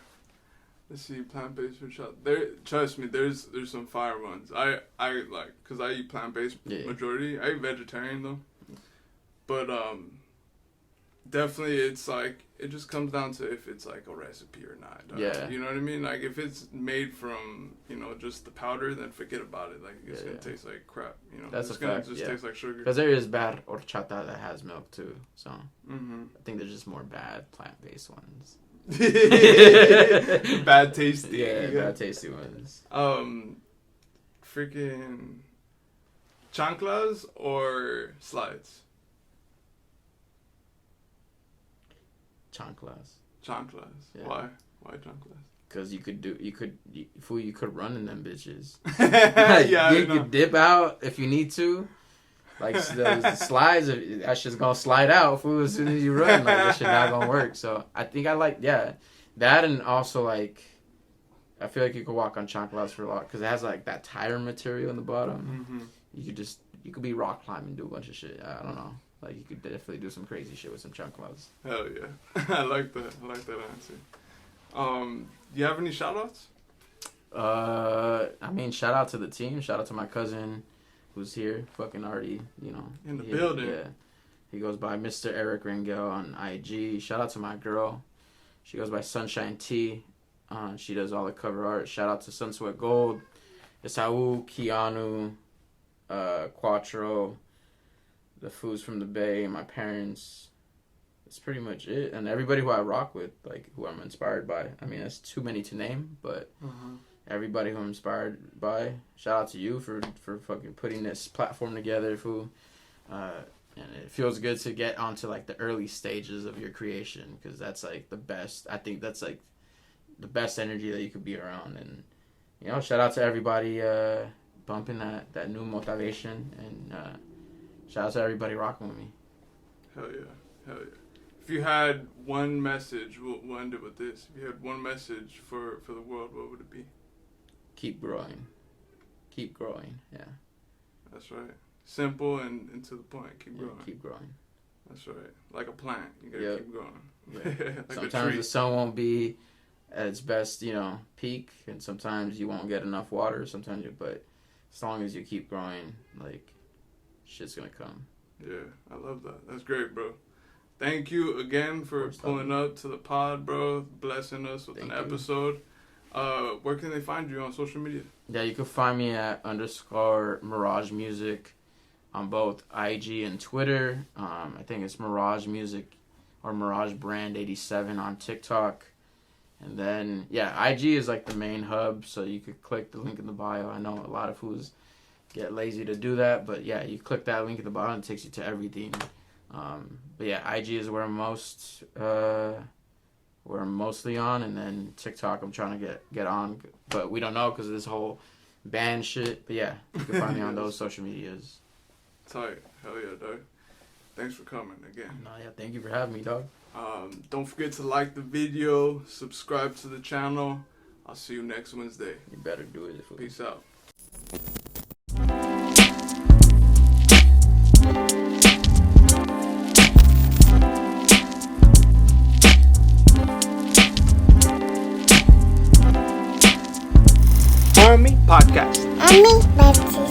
Let's see, plant-based horchata. Trust me, there's some fire ones. I like, cause I eat plant-based majority. I eat vegetarian though, but definitely it's like, it just comes down to if it's like a recipe or not. Yeah. You know what I mean? Like if it's made from, you know, just the powder, then forget about it. Like it's gonna taste like crap. You know, that's it's gonna just taste like sugar. Because there is bad horchata that has milk too. So I think there's just more bad plant-based ones. Bad tasty. Yeah, bad tasty ones. Freaking chanclas or slides? Chanclas. Yeah. Why chanclas? Because you could run in them bitches. Yeah, you could dip out if you need to. Like the slides, that shit's gonna slide out, fool, as soon as you run. Like that shit not gonna work. So I think I like that, and also like I feel like you could walk on chanclas for a lot because it has like that tire material in the bottom. You could be rock climbing, do a bunch of shit. I don't know. Like, you could definitely do some crazy shit with some chanclas. Hell yeah. I like that answer. Do you have any shout-outs? I mean, shout out to the team. Shout out to my cousin who's here. Fucking already, you know. In the building. Yeah. He goes by Mr. Eric Rangel on IG. Shout out to my girl. She goes by Sunshine T. She does all the cover art. Shout out to Sunsweat Gold. Esau, Keanu, Quattro, the foos from the Bay, my parents. That's pretty much it. And everybody who I rock with, like, who I'm inspired by. I mean, that's too many to name, but everybody who I'm inspired by. Shout out to you for fucking putting this platform together, fool. And it feels good to get onto, like, the early stages of your creation, because that's, like, the best. I think that's, like, the best energy that you could be around. And, you know, shout out to everybody bumping that new motivation. And shout out to everybody rocking with me. Hell yeah. If you had one message, we'll end it with this. If you had one message for the world, what would it be? Keep growing. Keep growing, yeah. That's right. Simple and to the point. Keep growing. Keep growing. That's right. Like a plant. You gotta keep growing. Yeah. Like sometimes the sun won't be at its best, you know, peak, and sometimes you won't get enough water. But as long as you keep growing, like, shit's gonna come. Yeah, I love that. That's great, bro. Thank you again for pulling up to the pod, bro. Blessing us with an episode. Where can they find you on social media? Yeah, you can find me at _MiRage Music on both IG and Twitter. I think it's Mirage Music or Mirage Brand 87 on TikTok. And then, yeah, IG is like the main hub, so you could click the link in the bio. I know a lot of who's get lazy to do that, but yeah, you click that link in the bio and it takes you to everything. But yeah, IG is where I'm mostly on, and then TikTok I'm trying to get on, but we don't know because of this whole ban shit. But yeah, you can find me on those social medias. Tight. Hell yeah, dog. Thanks for coming again. No, yeah, thank you for having me, dog. Don't forget to like the video, subscribe to the channel. I'll see you next Wednesday. You better do it. Peace out. Podcast. MiRage.